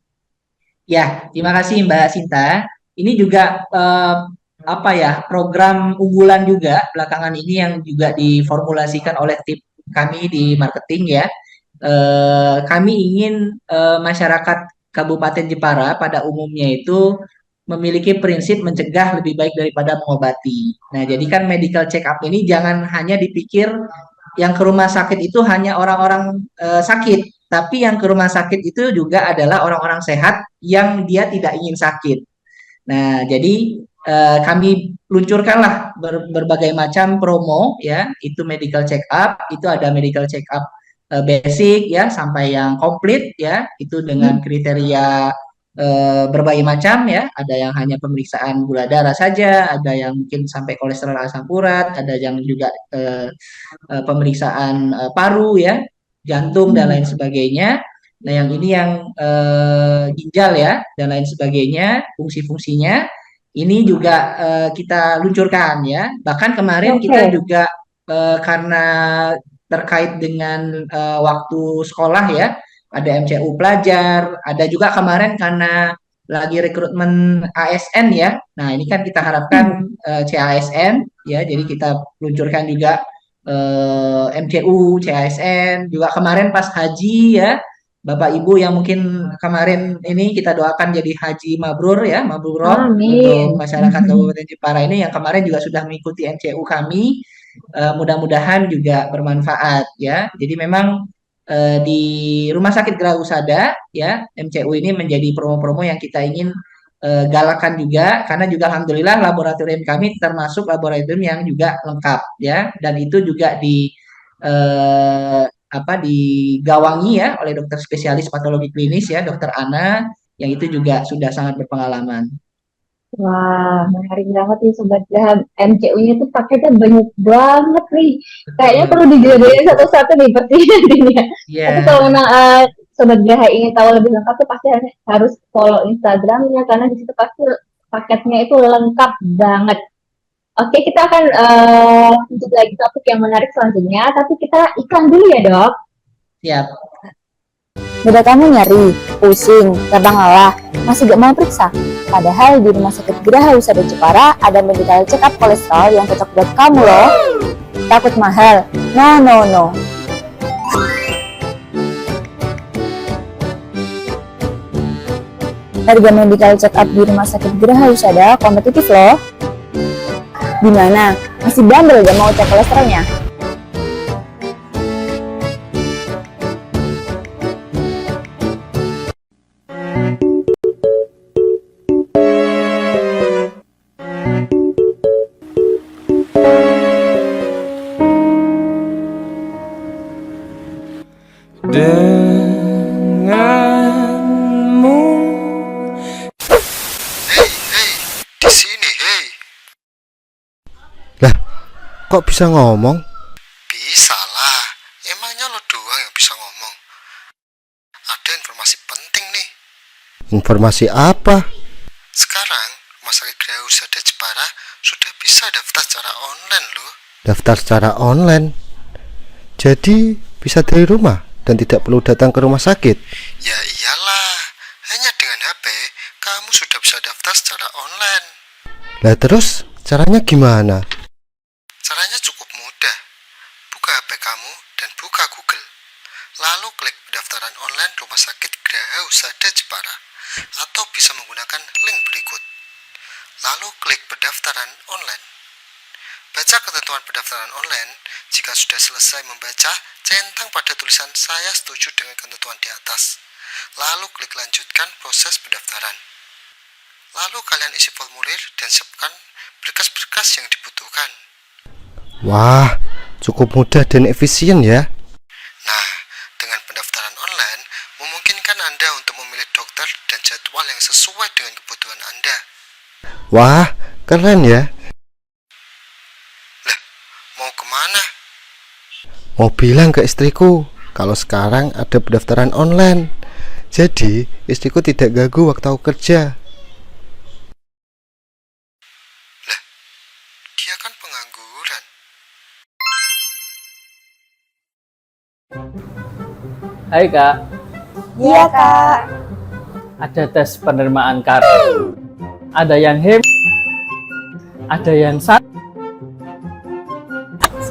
Ya, terima kasih Mbak Sinta. Ini juga program unggulan juga belakangan ini yang juga diformulasikan oleh tim kami di marketing ya. Kami ingin masyarakat Kabupaten Jepara pada umumnya itu memiliki prinsip mencegah lebih baik daripada mengobati. Nah, jadi kan medical check up ini jangan hanya dipikir yang ke rumah sakit itu hanya orang-orang sakit, tapi yang ke rumah sakit itu juga adalah orang-orang sehat yang dia tidak ingin sakit. Nah, jadi kami luncurkanlah berbagai macam promo ya, itu medical check up, itu ada medical check up basic ya sampai yang komplit ya, itu dengan kriteria berbagai macam ya, ada yang hanya pemeriksaan gula darah saja, ada yang mungkin sampai kolesterol asam urat, ada yang juga pemeriksaan paru ya, jantung dan lain sebagainya. Nah, yang ini yang ginjal ya dan lain sebagainya, fungsi-fungsinya ini juga kita luncurkan ya. Bahkan kemarin kita juga karena terkait dengan waktu sekolah ya, ada MCU pelajar, ada juga kemarin karena lagi rekrutmen ASN ya. Nah, ini kan kita harapkan CASN ya, jadi kita luncurkan juga MCU, CASN, juga kemarin pas haji ya, Bapak Ibu yang mungkin kemarin ini kita doakan jadi haji mabrur ya, mabruroh untuk Amin. masyarakat Kabupaten Jepara ini yang kemarin juga sudah mengikuti MCU kami. Mudah-mudahan juga bermanfaat ya. Jadi memang di Rumah Sakit Gerah Usada ya MCU ini menjadi promo-promo yang kita ingin galakan juga karena juga alhamdulillah laboratorium kami termasuk laboratorium yang juga lengkap ya dan itu juga digawangi ya oleh dokter spesialis patologi klinis ya dokter Ana yang itu juga sudah sangat berpengalaman. Wah, menarik banget nih Sobat Graha. MCU-nya tuh paketnya banyak banget nih. Kayaknya Betul, perlu betul. dijadiin satu-satu nih pastinya ini ya. Tapi kalau Ya, memang Sobat Graha ingin tahu lebih lengkap tuh pasti harus follow Instagramnya karena di situ pasti paketnya itu lengkap banget. Oke, kita akan lanjut lagi topik yang menarik selanjutnya. Tapi kita iklan dulu ya dok. siap. Dada kamu nyeri, pusing, gampang lelah, masih gak mau periksa? Padahal di Rumah Sakit Geraha Usada Jepara ada medical check up kolesterol yang cocok buat kamu loh. Takut mahal? No, no, no. Harga medical check up di Rumah Sakit Geraha Usada kompetitif loh. Gimana? Masih bandel gak mau cek kolesterolnya? Denganmu. Hei, hei, di sini, hei. Lah, kok bisa ngomong? Bisa lah, emangnya lo doang yang bisa ngomong. Ada informasi penting nih. Informasi apa? Sekarang, Rumah Sakit Gerah Usada Jepara sudah bisa daftar secara online loh. Daftar secara online. Jadi bisa dari rumah dan tidak perlu datang ke rumah sakit. Ya iyalah, hanya dengan HP, kamu sudah bisa daftar secara online. Lah terus caranya gimana? Caranya cukup mudah. Buka HP kamu dan buka Google. Lalu klik pendaftaran online Rumah Sakit Geraha Usada Jepara. Atau bisa menggunakan link berikut. Lalu klik pendaftaran online. Baca ketentuan pendaftaran online. Jika sudah selesai membaca, centang pada tulisan "Saya setuju dengan ketentuan di atas". Lalu klik lanjutkan proses pendaftaran. Lalu kalian isi formulir dan siapkan berkas-berkas yang dibutuhkan. Wah, cukup mudah dan efisien ya. Nah, dengan pendaftaran online, memungkinkan Anda untuk memilih dokter dan jadwal yang sesuai dengan kebutuhan Anda. Wah, keren ya. Mau kemana? Mau bilang ke istriku kalau sekarang ada pendaftaran online. Jadi istriku tidak ganggu waktu aku kerja. Dia kan pengangguran. Hai kak, Iya kak. ada tes penerimaan kartu. Ada yang ada yang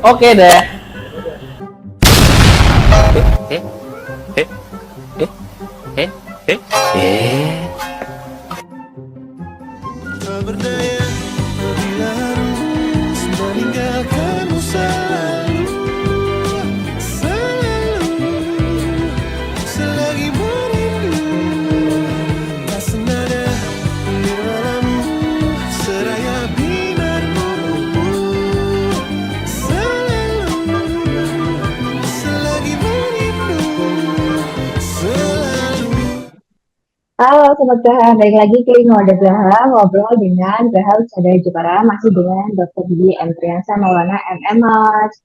Oke deh. Tak berdaya bila harus meninggalkanmu selalu. Selalu selagi merindu. Tak senada nirwanamu seraya binarmu. Selalu selagi merindu. Selalu. Halo Sobat Graha, balik lagi ke Ngoda Graha, ngobrol dengan Graha Usada Jepara, masih dengan Dr. Didi M. Triansa Maulana MMH.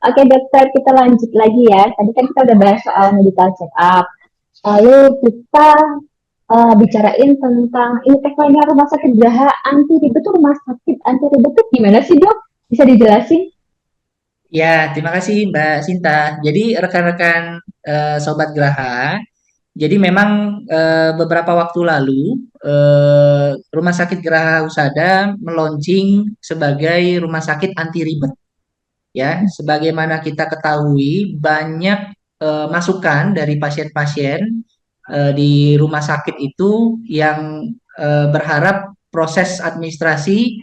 Oke dokter, kita lanjut lagi ya. Tadi kan kita udah bahas soal medical check up. Lalu kita bicarain tentang ini tagline Rumah Sakit Graha anti ribet tuh rumah sakit anti ribet tuh gimana sih dok? Bisa dijelasin? Ya, terima kasih Mbak Sinta. Jadi rekan-rekan Sobat Graha. Jadi memang beberapa waktu lalu Rumah Sakit Geraha Husada meluncing sebagai rumah sakit anti ribet. Ya, sebagaimana kita ketahui banyak masukan dari pasien-pasien di rumah sakit itu yang berharap proses administrasi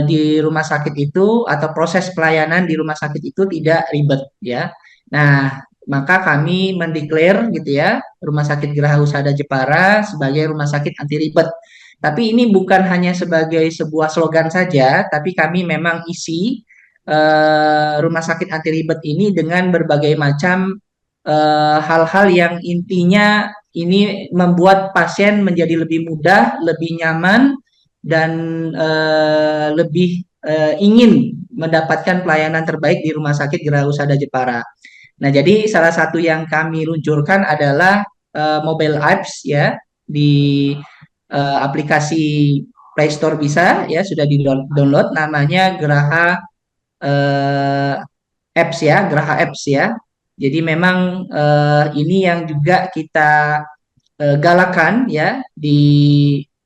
di rumah sakit itu atau proses pelayanan di rumah sakit itu tidak ribet ya. Nah, maka kami mendeklar gitu ya Rumah Sakit Geraha Husada Jepara sebagai rumah sakit anti ribet. Tapi ini bukan hanya sebagai sebuah slogan saja, tapi kami memang isi rumah sakit anti ribet ini dengan berbagai macam hal-hal yang intinya ini membuat pasien menjadi lebih mudah, lebih nyaman, dan lebih ingin mendapatkan pelayanan terbaik di Rumah Sakit Geraha Husada Jepara. Nah, jadi salah satu yang kami luncurkan adalah mobile apps ya di aplikasi Play Store bisa ya sudah di download namanya Geraha eh, apps ya, Geraha apps ya. Jadi memang ini yang juga kita galakan ya di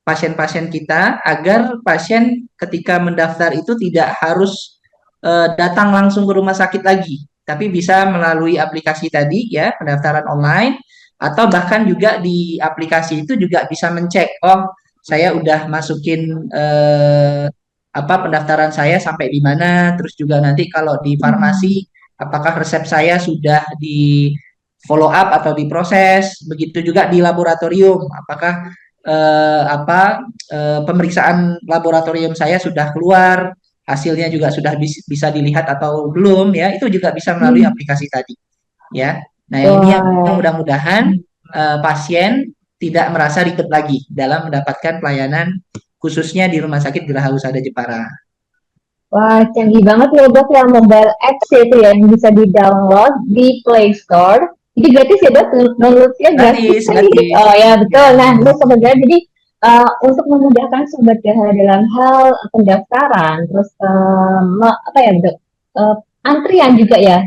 pasien-pasien kita agar pasien ketika mendaftar itu tidak harus datang langsung ke rumah sakit lagi, tapi bisa melalui aplikasi tadi ya, pendaftaran online atau bahkan juga di aplikasi itu juga bisa mencek, oh saya udah masukin apa pendaftaran saya sampai di mana, terus juga nanti kalau di farmasi apakah resep saya sudah di follow up atau diproses, begitu juga di laboratorium, apakah pemeriksaan laboratorium saya sudah keluar, hasilnya juga sudah bisa dilihat atau belum ya, itu juga bisa melalui aplikasi tadi ya. Nah, ini yang Wah, mudah-mudahan pasien tidak merasa ribet lagi dalam mendapatkan pelayanan khususnya di Rumah Sakit Geraha Husada Jepara. wah, canggih banget ya dok ya mobile apps itu ya yang bisa di-download di Play Store. Jadi gratis ya dok, downloadnya gratis. Gratis, gratis. Oh ya betul. Ya, Nah, terus sebenarnya jadi untuk memudahkan sobat Gaha dalam hal pendaftaran, terus apa ya dok, antrian juga ya.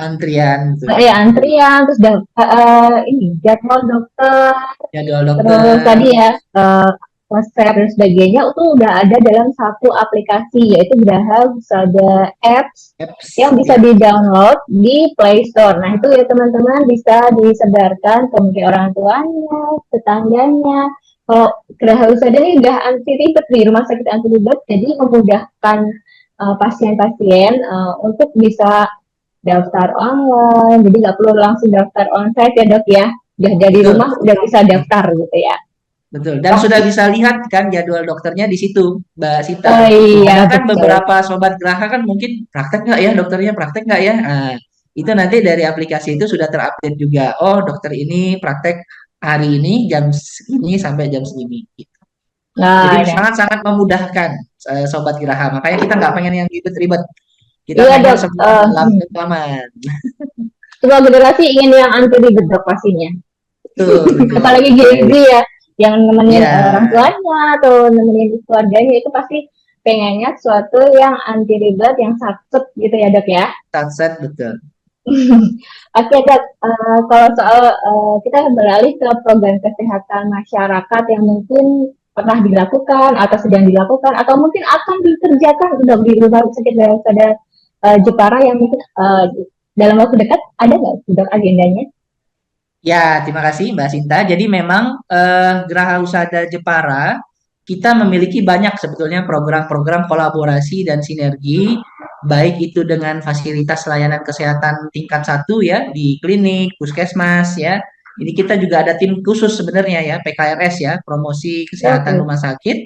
antrian tuh, Ya antrian, terus ini jadwal dokter, jadwal terus dokter, tadi ya resep dan sebagainya itu udah ada dalam satu aplikasi yaitu Geraha Husada Apps apps yang bisa ya. di-download di Play Store. Nah itu ya teman-teman bisa disebarkan ke mungkin orang tuanya, tetangganya. Kalau Geraha Husada ini udah anti ribet nih, rumah sakit anti ribet, jadi memudahkan pasien-pasien untuk bisa daftar online, jadi nggak perlu langsung daftar onsite ya dok ya, udah dari Betul, rumah udah bisa daftar gitu ya. betul. Dan sudah bisa lihat kan jadwal dokternya di situ, Mbak Sita. Oh iya Ada kan betul. beberapa sobat Geraha kan mungkin praktek nggak ya dokternya, praktek nggak ya? Nah, itu nanti dari aplikasi itu sudah terupdate juga. Oh, dokter ini praktek hari ini jam segini sampai jam segini. Gitu. Jadi Nah, ya. sangat-sangat memudahkan sobat Geraha. Makanya kita nggak pengen yang ribet-ribet. Kita Iya pengen dok, semua dalam genggaman. semua generasi ingin yang anti ribet dok pastinya. Betul, betul. Apalagi Gen ya, yang nemenin Ya, orang tuanya atau nemenin keluarganya itu pasti pengennya suatu yang anti ribet, yang satu gitu ya dok ya. set betul. Oke dok, kalau soal kita beralih ke program kesehatan masyarakat yang mungkin pernah dilakukan atau sedang dilakukan atau mungkin akan dikerjakan dok di rumah sakit pada Jepara yang mungkin dalam waktu dekat ada nggak dok agendanya? Ya, terima kasih Mbak Sinta. Jadi memang Geraha Husada Jepara kita memiliki banyak sebetulnya program-program kolaborasi dan sinergi, baik itu dengan fasilitas layanan kesehatan tingkat 1 ya di klinik, puskesmas ya. Ini kita juga ada tim khusus sebenarnya ya, PKRS ya, promosi kesehatan Oke. rumah sakit.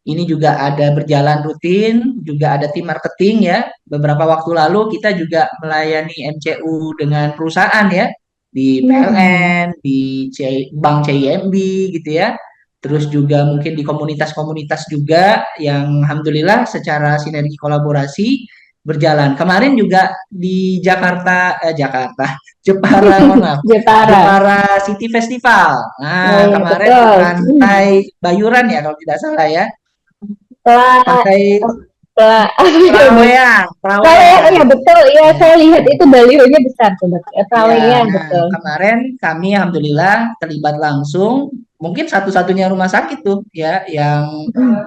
Ini juga ada berjalan rutin, juga ada tim marketing ya. Beberapa waktu lalu kita juga melayani MCU dengan perusahaan ya di Hmm. PLN, di Bank CIMB gitu ya. Terus juga mungkin di komunitas-komunitas juga yang alhamdulillah secara sinergi kolaborasi berjalan. Kemarin juga di Jakarta, Jepara, mohon maaf, Jepara. Jepara City Festival. Oh Nah, iya kemarin di betul. Pantai Bayuran ya kalau tidak salah ya. Setelah Pantai Wah, Praweyan, Praweyan, oh Praweyan. ya betul, ya Ya. saya lihat itu balihonya besar tuh, Dok. Ya, Ya, Praweyan, nah betul. kemarin kami alhamdulillah terlibat langsung, mungkin satu-satunya rumah sakit tuh ya yang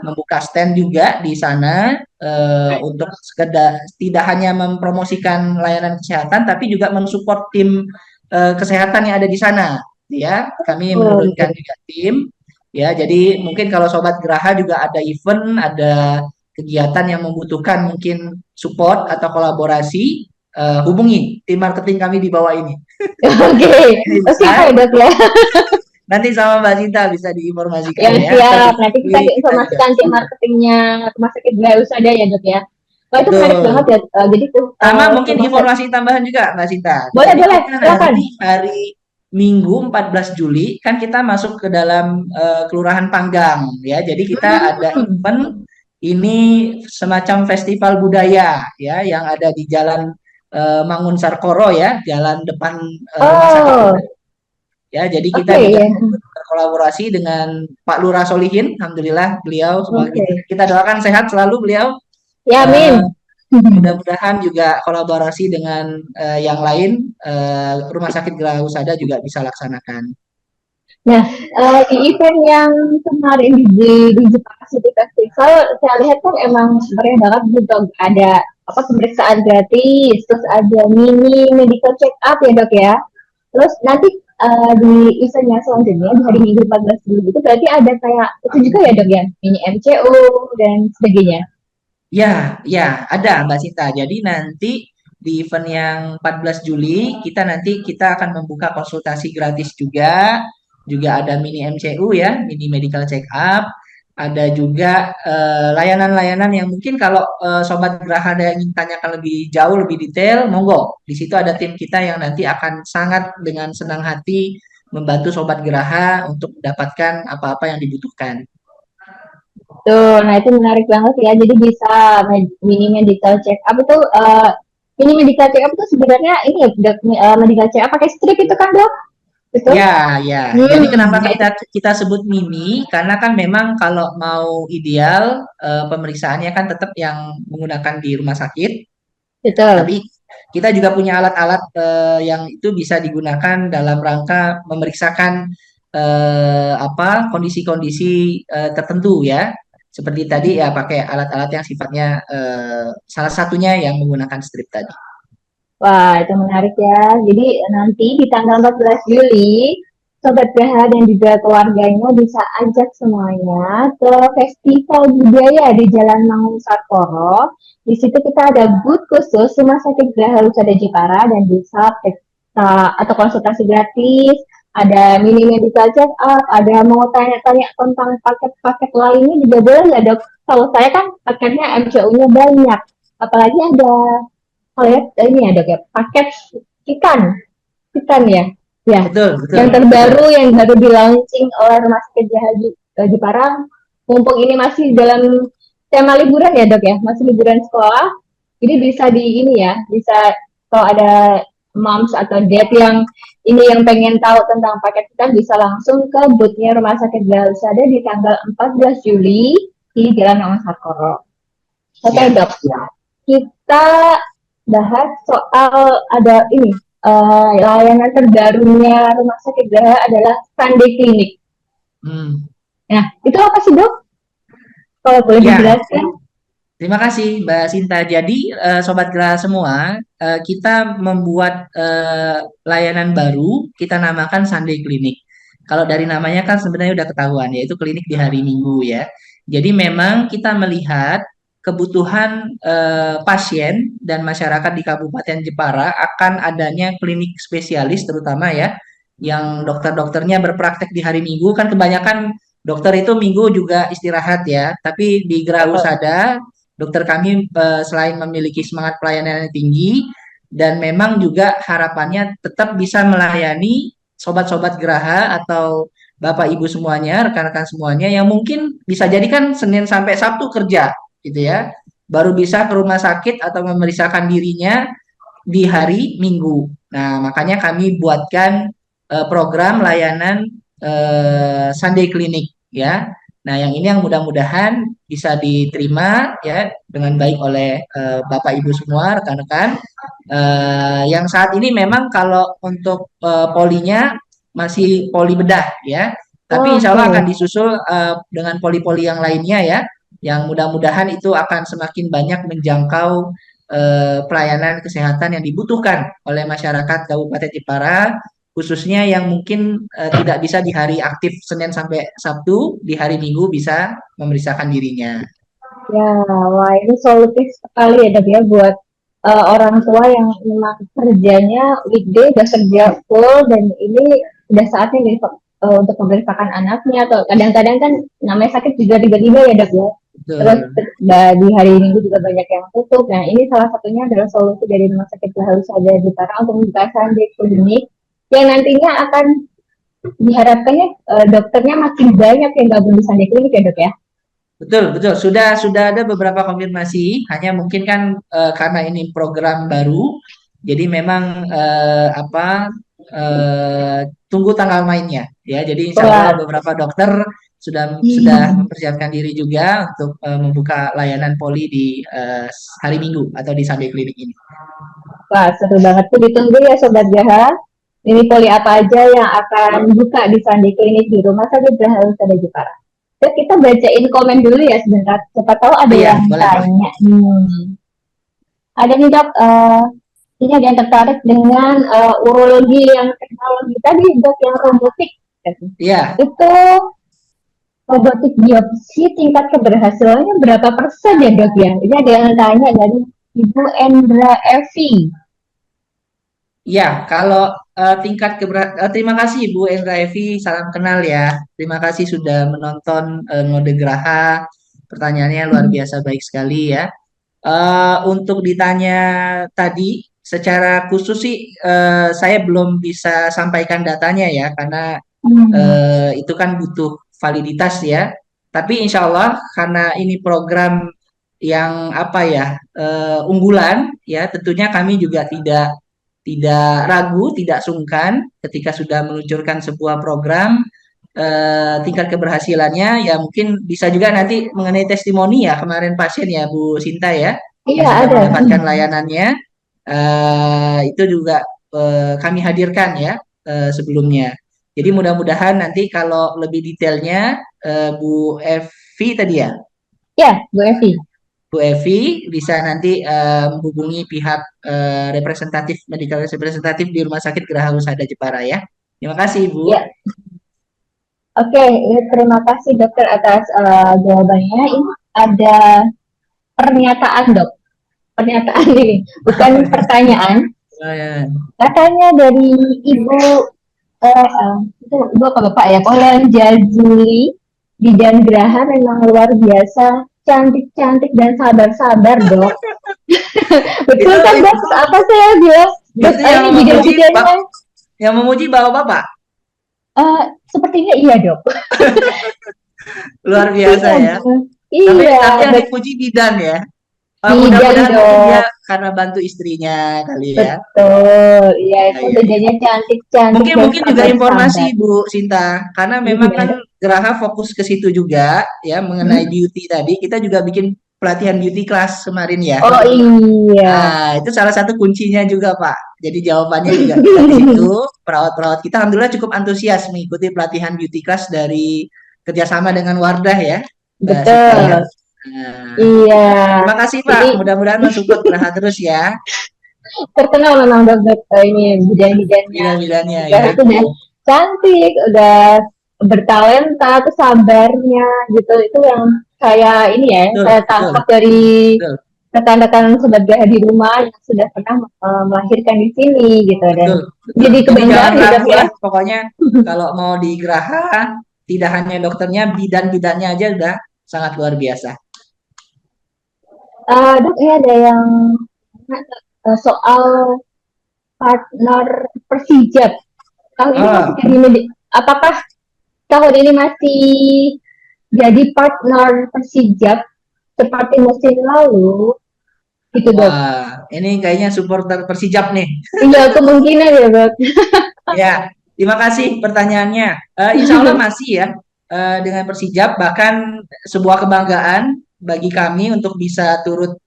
membuka stand juga di sana untuk sekedar tidak hanya mempromosikan layanan kesehatan tapi juga mensupport tim kesehatan yang ada di sana ya. Kami Oh, menurunkan betul. juga tim ya. Jadi mungkin kalau sobat Geraha juga ada event, ada kegiatan yang membutuhkan mungkin support atau kolaborasi, hubungi tim marketing kami di bawah ini. Oke, Ini oh siapa ya bisa, Dok ya? nanti sama Mbak Sinta bisa Ya diinformasikan ya, atau siap, nanti kita hubungi kita juga. informasikan tim marketingnya Rumah Sakit Gaya Usada ya Dok ya. Wah itu menarik banget Betul. ya, jadi tuh Sama mungkin rumah sakit. informasi tambahan juga Mbak Sinta. Boleh, Jadi boleh, kita silakan. nanti hari Minggu 14 Juli kan kita masuk ke dalam Kelurahan Panggang ya. Jadi kita ada Hmm. event ini semacam festival budaya ya yang ada di Jalan Mangun Sarkoro ya, jalan depan rumah sakit Oh, kita. Ya, jadi kita oke juga ya. berkolaborasi dengan Pak Lurah Solihin. Alhamdulillah beliau semoga Oke. kita doakan sehat selalu beliau. Ya, Eh, Min. mudah-mudahan juga kolaborasi dengan yang lain, Rumah Sakit Geraha Husada juga bisa laksanakan. Nah, di event yang kemarin di Jepang City Festival, saya lihat kan emang meriah banget gitu. Ada apa pemeriksaan gratis, terus ada mini medical check up ya dok ya. Terus nanti di event yang selanjutnya di hari Minggu 14 Juli itu berarti ada kayak itu juga ya dok ya, mini MCO dan sebagainya. Ya, ya, ada Mbak Sita. Jadi nanti di event yang 14 Juli kita akan membuka konsultasi gratis juga. Juga ada mini MCU ya, mini medical check up. Ada juga layanan-layanan yang mungkin kalau Sobat Geraha ada yang ingin tanyakan lebih jauh, lebih detail, monggo. Di situ ada tim kita yang nanti akan sangat dengan senang hati membantu Sobat Geraha untuk mendapatkan apa-apa yang dibutuhkan. Tuh, nah itu menarik banget ya. Jadi bisa mini medical check up itu mini medical check up itu sebenarnya ini ya dok, medical check up pakai strip itu kan dok? Betul? Ya, ya. Jadi kenapa Ya itu. kita sebut mini? Karena kan memang kalau mau ideal pemeriksaannya kan tetap yang menggunakan di rumah sakit. Betul. Tapi kita juga punya alat-alat yang itu bisa digunakan dalam rangka memeriksakan apa kondisi-kondisi tertentu ya. Seperti tadi ya pakai alat-alat yang sifatnya salah satunya yang menggunakan strip tadi. Wah, itu menarik ya. Jadi nanti di tanggal 14 Juli, Sobat BH dan juga keluarganya bisa ajak semuanya ke Festival Budaya di Jalan Mangun Sarkoro. Di situ kita ada booth khusus Rumah Sakit Geraha Husada Jepara dan bisa periksa atau konsultasi gratis. Ada mini medical check up, ada mau tanya-tanya tentang paket-paket lainnya juga boleh ya dok. Kalau saya kan paketnya MCU-nya banyak, apalagi ada lihat ini ada kayak paket ikan, ikan ya, ya. Betul, betul, Yang terbaru betul. yang baru di launching oleh Rumah Sakit Jahaji Jepara. Mumpung ini masih dalam tema liburan ya dok ya, masih liburan sekolah. Jadi bisa di ini ya, bisa kalau ada moms atau dad yang ini yang pengen tahu tentang paket kita bisa langsung ke boothnya Rumah Sakit Galusada di tanggal 14 Juli di Jalan Mangun Sarkoro. Oke Ya. dok, kita bahas soal ada ini layanan terbarunya Rumah Sakit Geraha adalah Sunday Clinic. Hmm. Nah, itu apa sih dok? Kalau boleh Ya, dijelaskan? terima kasih Mbak Sinta. Jadi Sobat Geraha semua, kita membuat layanan baru, kita namakan Sunday Clinic. Kalau dari namanya kan sebenarnya udah ketahuan, yaitu klinik di hari Minggu ya. Jadi memang kita melihat kebutuhan pasien dan masyarakat di Kabupaten Jepara akan adanya klinik spesialis terutama ya, yang dokter-dokternya berpraktek di hari Minggu. Kan kebanyakan dokter itu Minggu juga istirahat ya, tapi di Geraha Husada dokter kami selain memiliki semangat pelayanan yang tinggi dan memang juga harapannya tetap bisa melayani sobat-sobat Geraha atau Bapak Ibu semuanya, rekan-rekan semuanya yang mungkin bisa jadi kan Senin sampai Sabtu kerja gitu ya. Baru bisa ke rumah sakit atau memeriksakan dirinya di hari Minggu. Nah, makanya kami buatkan program layanan Sunday Clinic ya. Nah, yang ini yang mudah-mudahan bisa diterima ya dengan baik oleh Bapak Ibu semua, rekan-rekan. Yang saat ini memang kalau untuk polinya masih poli bedah ya, tapi insya Allah akan Oke. disusul dengan poli-poli yang lainnya ya, yang mudah-mudahan itu akan semakin banyak menjangkau pelayanan kesehatan yang dibutuhkan oleh masyarakat Kabupaten Jepara, khususnya yang mungkin tidak bisa di hari aktif Senin sampai Sabtu, di hari Minggu bisa memeriksakan dirinya. Ya, wah ini solutif sekali ya dok ya buat orang tua yang memang kerjanya weekday udah kerja full dan ini udah saatnya nih untuk memeriksakan anaknya atau kadang-kadang kan namanya sakit juga tiba-tiba ya dok ya. Terus Betul. di hari Minggu juga banyak yang tutup. Nah ini salah satunya adalah solusi dari Rumah Sakit Husada Jepara untuk membuka di klinik yang nantinya akan diharapkannya dokternya makin banyak yang gabung di Sunday Clinic ya dok ya. Betul, betul. Sudah ada beberapa konfirmasi. Hanya mungkin kan karena ini program baru, jadi memang tunggu tanggal mainnya ya. Jadi insya Wah, Allah beberapa dokter sudah mempersiapkan diri juga untuk membuka layanan poli di hari Minggu atau di Sunday Clinic ini. wah seru banget tuh ditunggu ya Sobat Gaha. Ini poli apa aja yang akan buka di Sunday Clinic di Rumah Sakit Gaha Husada Jepara. Terus kita bacain komen dulu ya sebentar. Siapa tahu ada Iya, yang boleh, boleh. tanya. Ada nih dok, ini ada yang tertarik dengan urologi yang teknologi tadi dok yang robotik. Iya, Itu robotik biopsi tingkat keberhasilannya berapa persen ya dok ya? Ini ada yang tanya dari Ibu Endra Evi. iya. Kalau terima kasih Bu Endra Evi, salam kenal ya. Terima kasih sudah menonton Ngode Graha. Pertanyaannya luar biasa baik sekali ya. Untuk ditanya tadi, secara khusus sih saya belum bisa sampaikan datanya ya, karena itu kan butuh validitas ya. Tapi insya Allah karena ini program yang apa ya unggulan ya, tentunya kami juga tidak ragu, tidak sungkan ketika sudah meluncurkan sebuah program tingkat keberhasilannya ya mungkin bisa juga nanti mengenai testimoni ya kemarin pasien ya Bu Sinta ya yang Iya sudah ada. mendapatkan layanannya itu juga kami hadirkan ya sebelumnya. Jadi mudah-mudahan nanti kalau lebih detailnya Bu Evi tadi ya, Ya, Bu Evi. Bu Evi bisa nanti menghubungi pihak representatif medical representatif di Rumah Sakit Geraha Husada Jepara ya. Terima kasih Bu. Ya. Oke, terima kasih dokter atas jawabannya. Ini ada pernyataan dok. Pernyataan ini, bukan pertanyaan. Katanya dari Ibu, itu Ibu apa Bapak ya? Polen Jazuli, Bidan Graha memang luar biasa. Cantik-cantik dan sabar-sabar dok. Betul kan dok? Apa saya bilang? Dok, Itu yang ini memuji bidan-bidannya. yang memuji bapak-bapak Sepertinya iya dok. luar biasa ya. Tapi Iya, yang dipuji bidan ya. Bidan Mudah-mudahan mungkin dok. dia karena bantu istrinya kali ya. Betul, iya itu Iya, iya. bedanya cantik-cantik Mungkin dan mungkin juga sabar-sabar. informasi Bu Sinta, karena memang kan Geraha fokus ke situ juga ya mengenai beauty tadi. Kita juga bikin pelatihan beauty class kemarin ya. Oh iya, Nah, itu salah satu kuncinya juga, Pak. Jadi jawabannya juga kita di situ. Perawat-perawat kita alhamdulillah cukup antusias mengikuti pelatihan beauty class dari kerjasama dengan Wardah ya. Mbak Siti. betul, Nah, iya. terima kasih Pak. Jadi- Mudah-mudahan mensupport Geraha terus ya. Terkenal memang dokter ini bidan-bidannya. Bidan-bidannya Udah ya. itu udah cantik, udah bertalenta, tuh sabarnya gitu. Itu yang saya ini ya, Betul, saya betul. tangkap dari Betul. rekan-rekan Sobat Gaha di rumah yang sudah pernah melahirkan di sini gitu dan Betul, betul. jadi kebanggaan jangan gitu ragu ya. lah, pokoknya kalau mau di Geraha tidak hanya dokternya, bidan-bidannya aja udah sangat luar biasa. Dok, ini ada yang soal partner Persijap. Tahun ini masih jadi apakah tahun ini masih jadi partner Persijap seperti musim lalu? Gitu dok. Wah, ini kayaknya supporter Persijap nih. Iya kemungkinan ya dok. Ya, terima kasih pertanyaannya. Insya Allah masih ya. dengan Persijap, bahkan sebuah kebanggaan bagi kami untuk bisa turut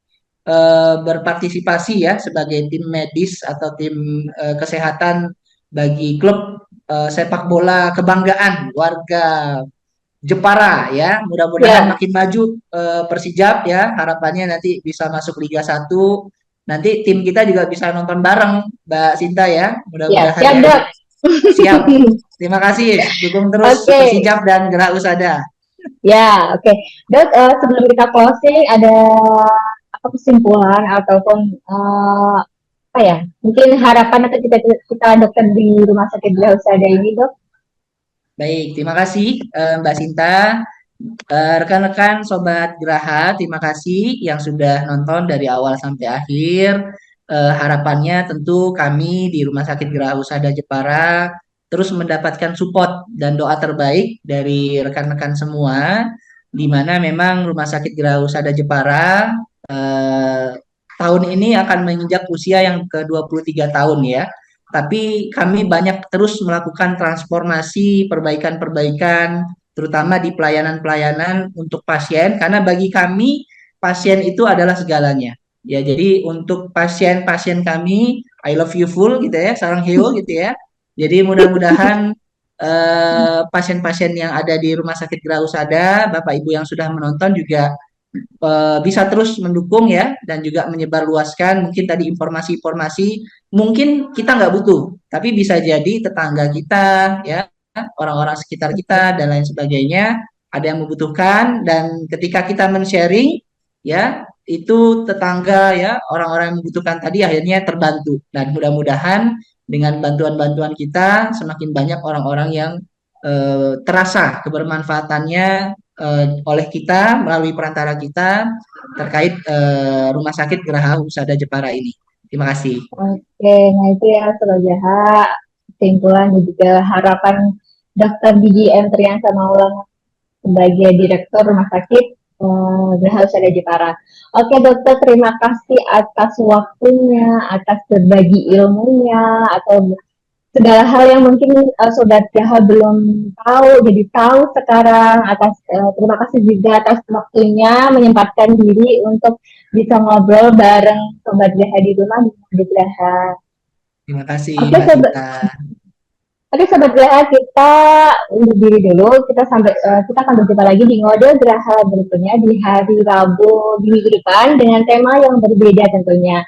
berpartisipasi ya sebagai tim medis atau tim kesehatan bagi klub sepak bola kebanggaan warga Jepara ya. Mudah-mudahan Ya, makin maju Persijap ya. Harapannya nanti bisa masuk Liga 1. Nanti tim kita juga bisa nonton bareng Mbak Sinta ya. ya, Mudah-mudahan siap ya. dok. Siap. Terima kasih. Dukung terus Oke, Persijap dan Gerah Usada. ya, oke. Dok, sebelum kita closing, ada apa kesimpulan ataupun apa ya? Mungkin harapan atau kita dokter di Rumah Sakit Geraha Usada ini, dok? Baik, terima kasih Mbak Sinta. Rekan-rekan Sobat Geraha, terima kasih yang sudah nonton dari awal sampai akhir. Harapannya tentu kami di Rumah Sakit Geraha Usada Jepara terus mendapatkan support dan doa terbaik dari rekan-rekan semua, di mana memang Rumah Sakit Geraha Usada Jepara tahun ini akan menginjak usia yang ke-23 tahun ya. Tapi kami banyak terus melakukan transformasi, perbaikan-perbaikan, terutama di pelayanan-pelayanan untuk pasien, karena bagi kami pasien itu adalah segalanya. Ya, jadi untuk pasien-pasien kami, I love you full gitu ya, sarang heo gitu ya. Jadi mudah-mudahan pasien-pasien yang ada di Rumah Sakit Geraha Usada, Bapak Ibu yang sudah menonton juga bisa terus mendukung ya dan juga menyebarluaskan mungkin tadi informasi-informasi mungkin kita nggak butuh tapi bisa jadi tetangga kita ya orang-orang sekitar kita dan lain sebagainya ada yang membutuhkan dan ketika kita men-sharing ya itu tetangga ya orang-orang yang membutuhkan tadi akhirnya terbantu dan mudah-mudahan dengan bantuan-bantuan kita semakin banyak orang-orang yang terasa kebermanfaatannya oleh kita melalui perantara kita terkait Rumah Sakit Geraha Husada Jepara ini. Terima kasih. Oke, nah itu ya Sobat Geraha, kesimpulan dan juga harapan Dr. BGM Triansa Maulana sebagai Direktur Rumah Sakit Geraha Usada Jepara. Oke dokter, terima kasih atas waktunya, atas berbagi ilmunya, atau segala hal yang mungkin Sobat Geraha belum tahu, jadi tahu sekarang. Terima kasih juga atas waktunya menyempatkan diri untuk bisa ngobrol bareng Sobat Geraha di rumah di Geraha. Terima kasih Oke, Mbak Sobat. Sinta. Oke Sobat Geraha, kita undur diri dulu. Kita akan berjumpa lagi di Ngode Geraha berikutnya di hari Rabu di minggu depan dengan tema yang berbeda tentunya.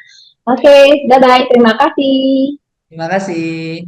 Oke, bye-bye. Terima kasih. Terima kasih.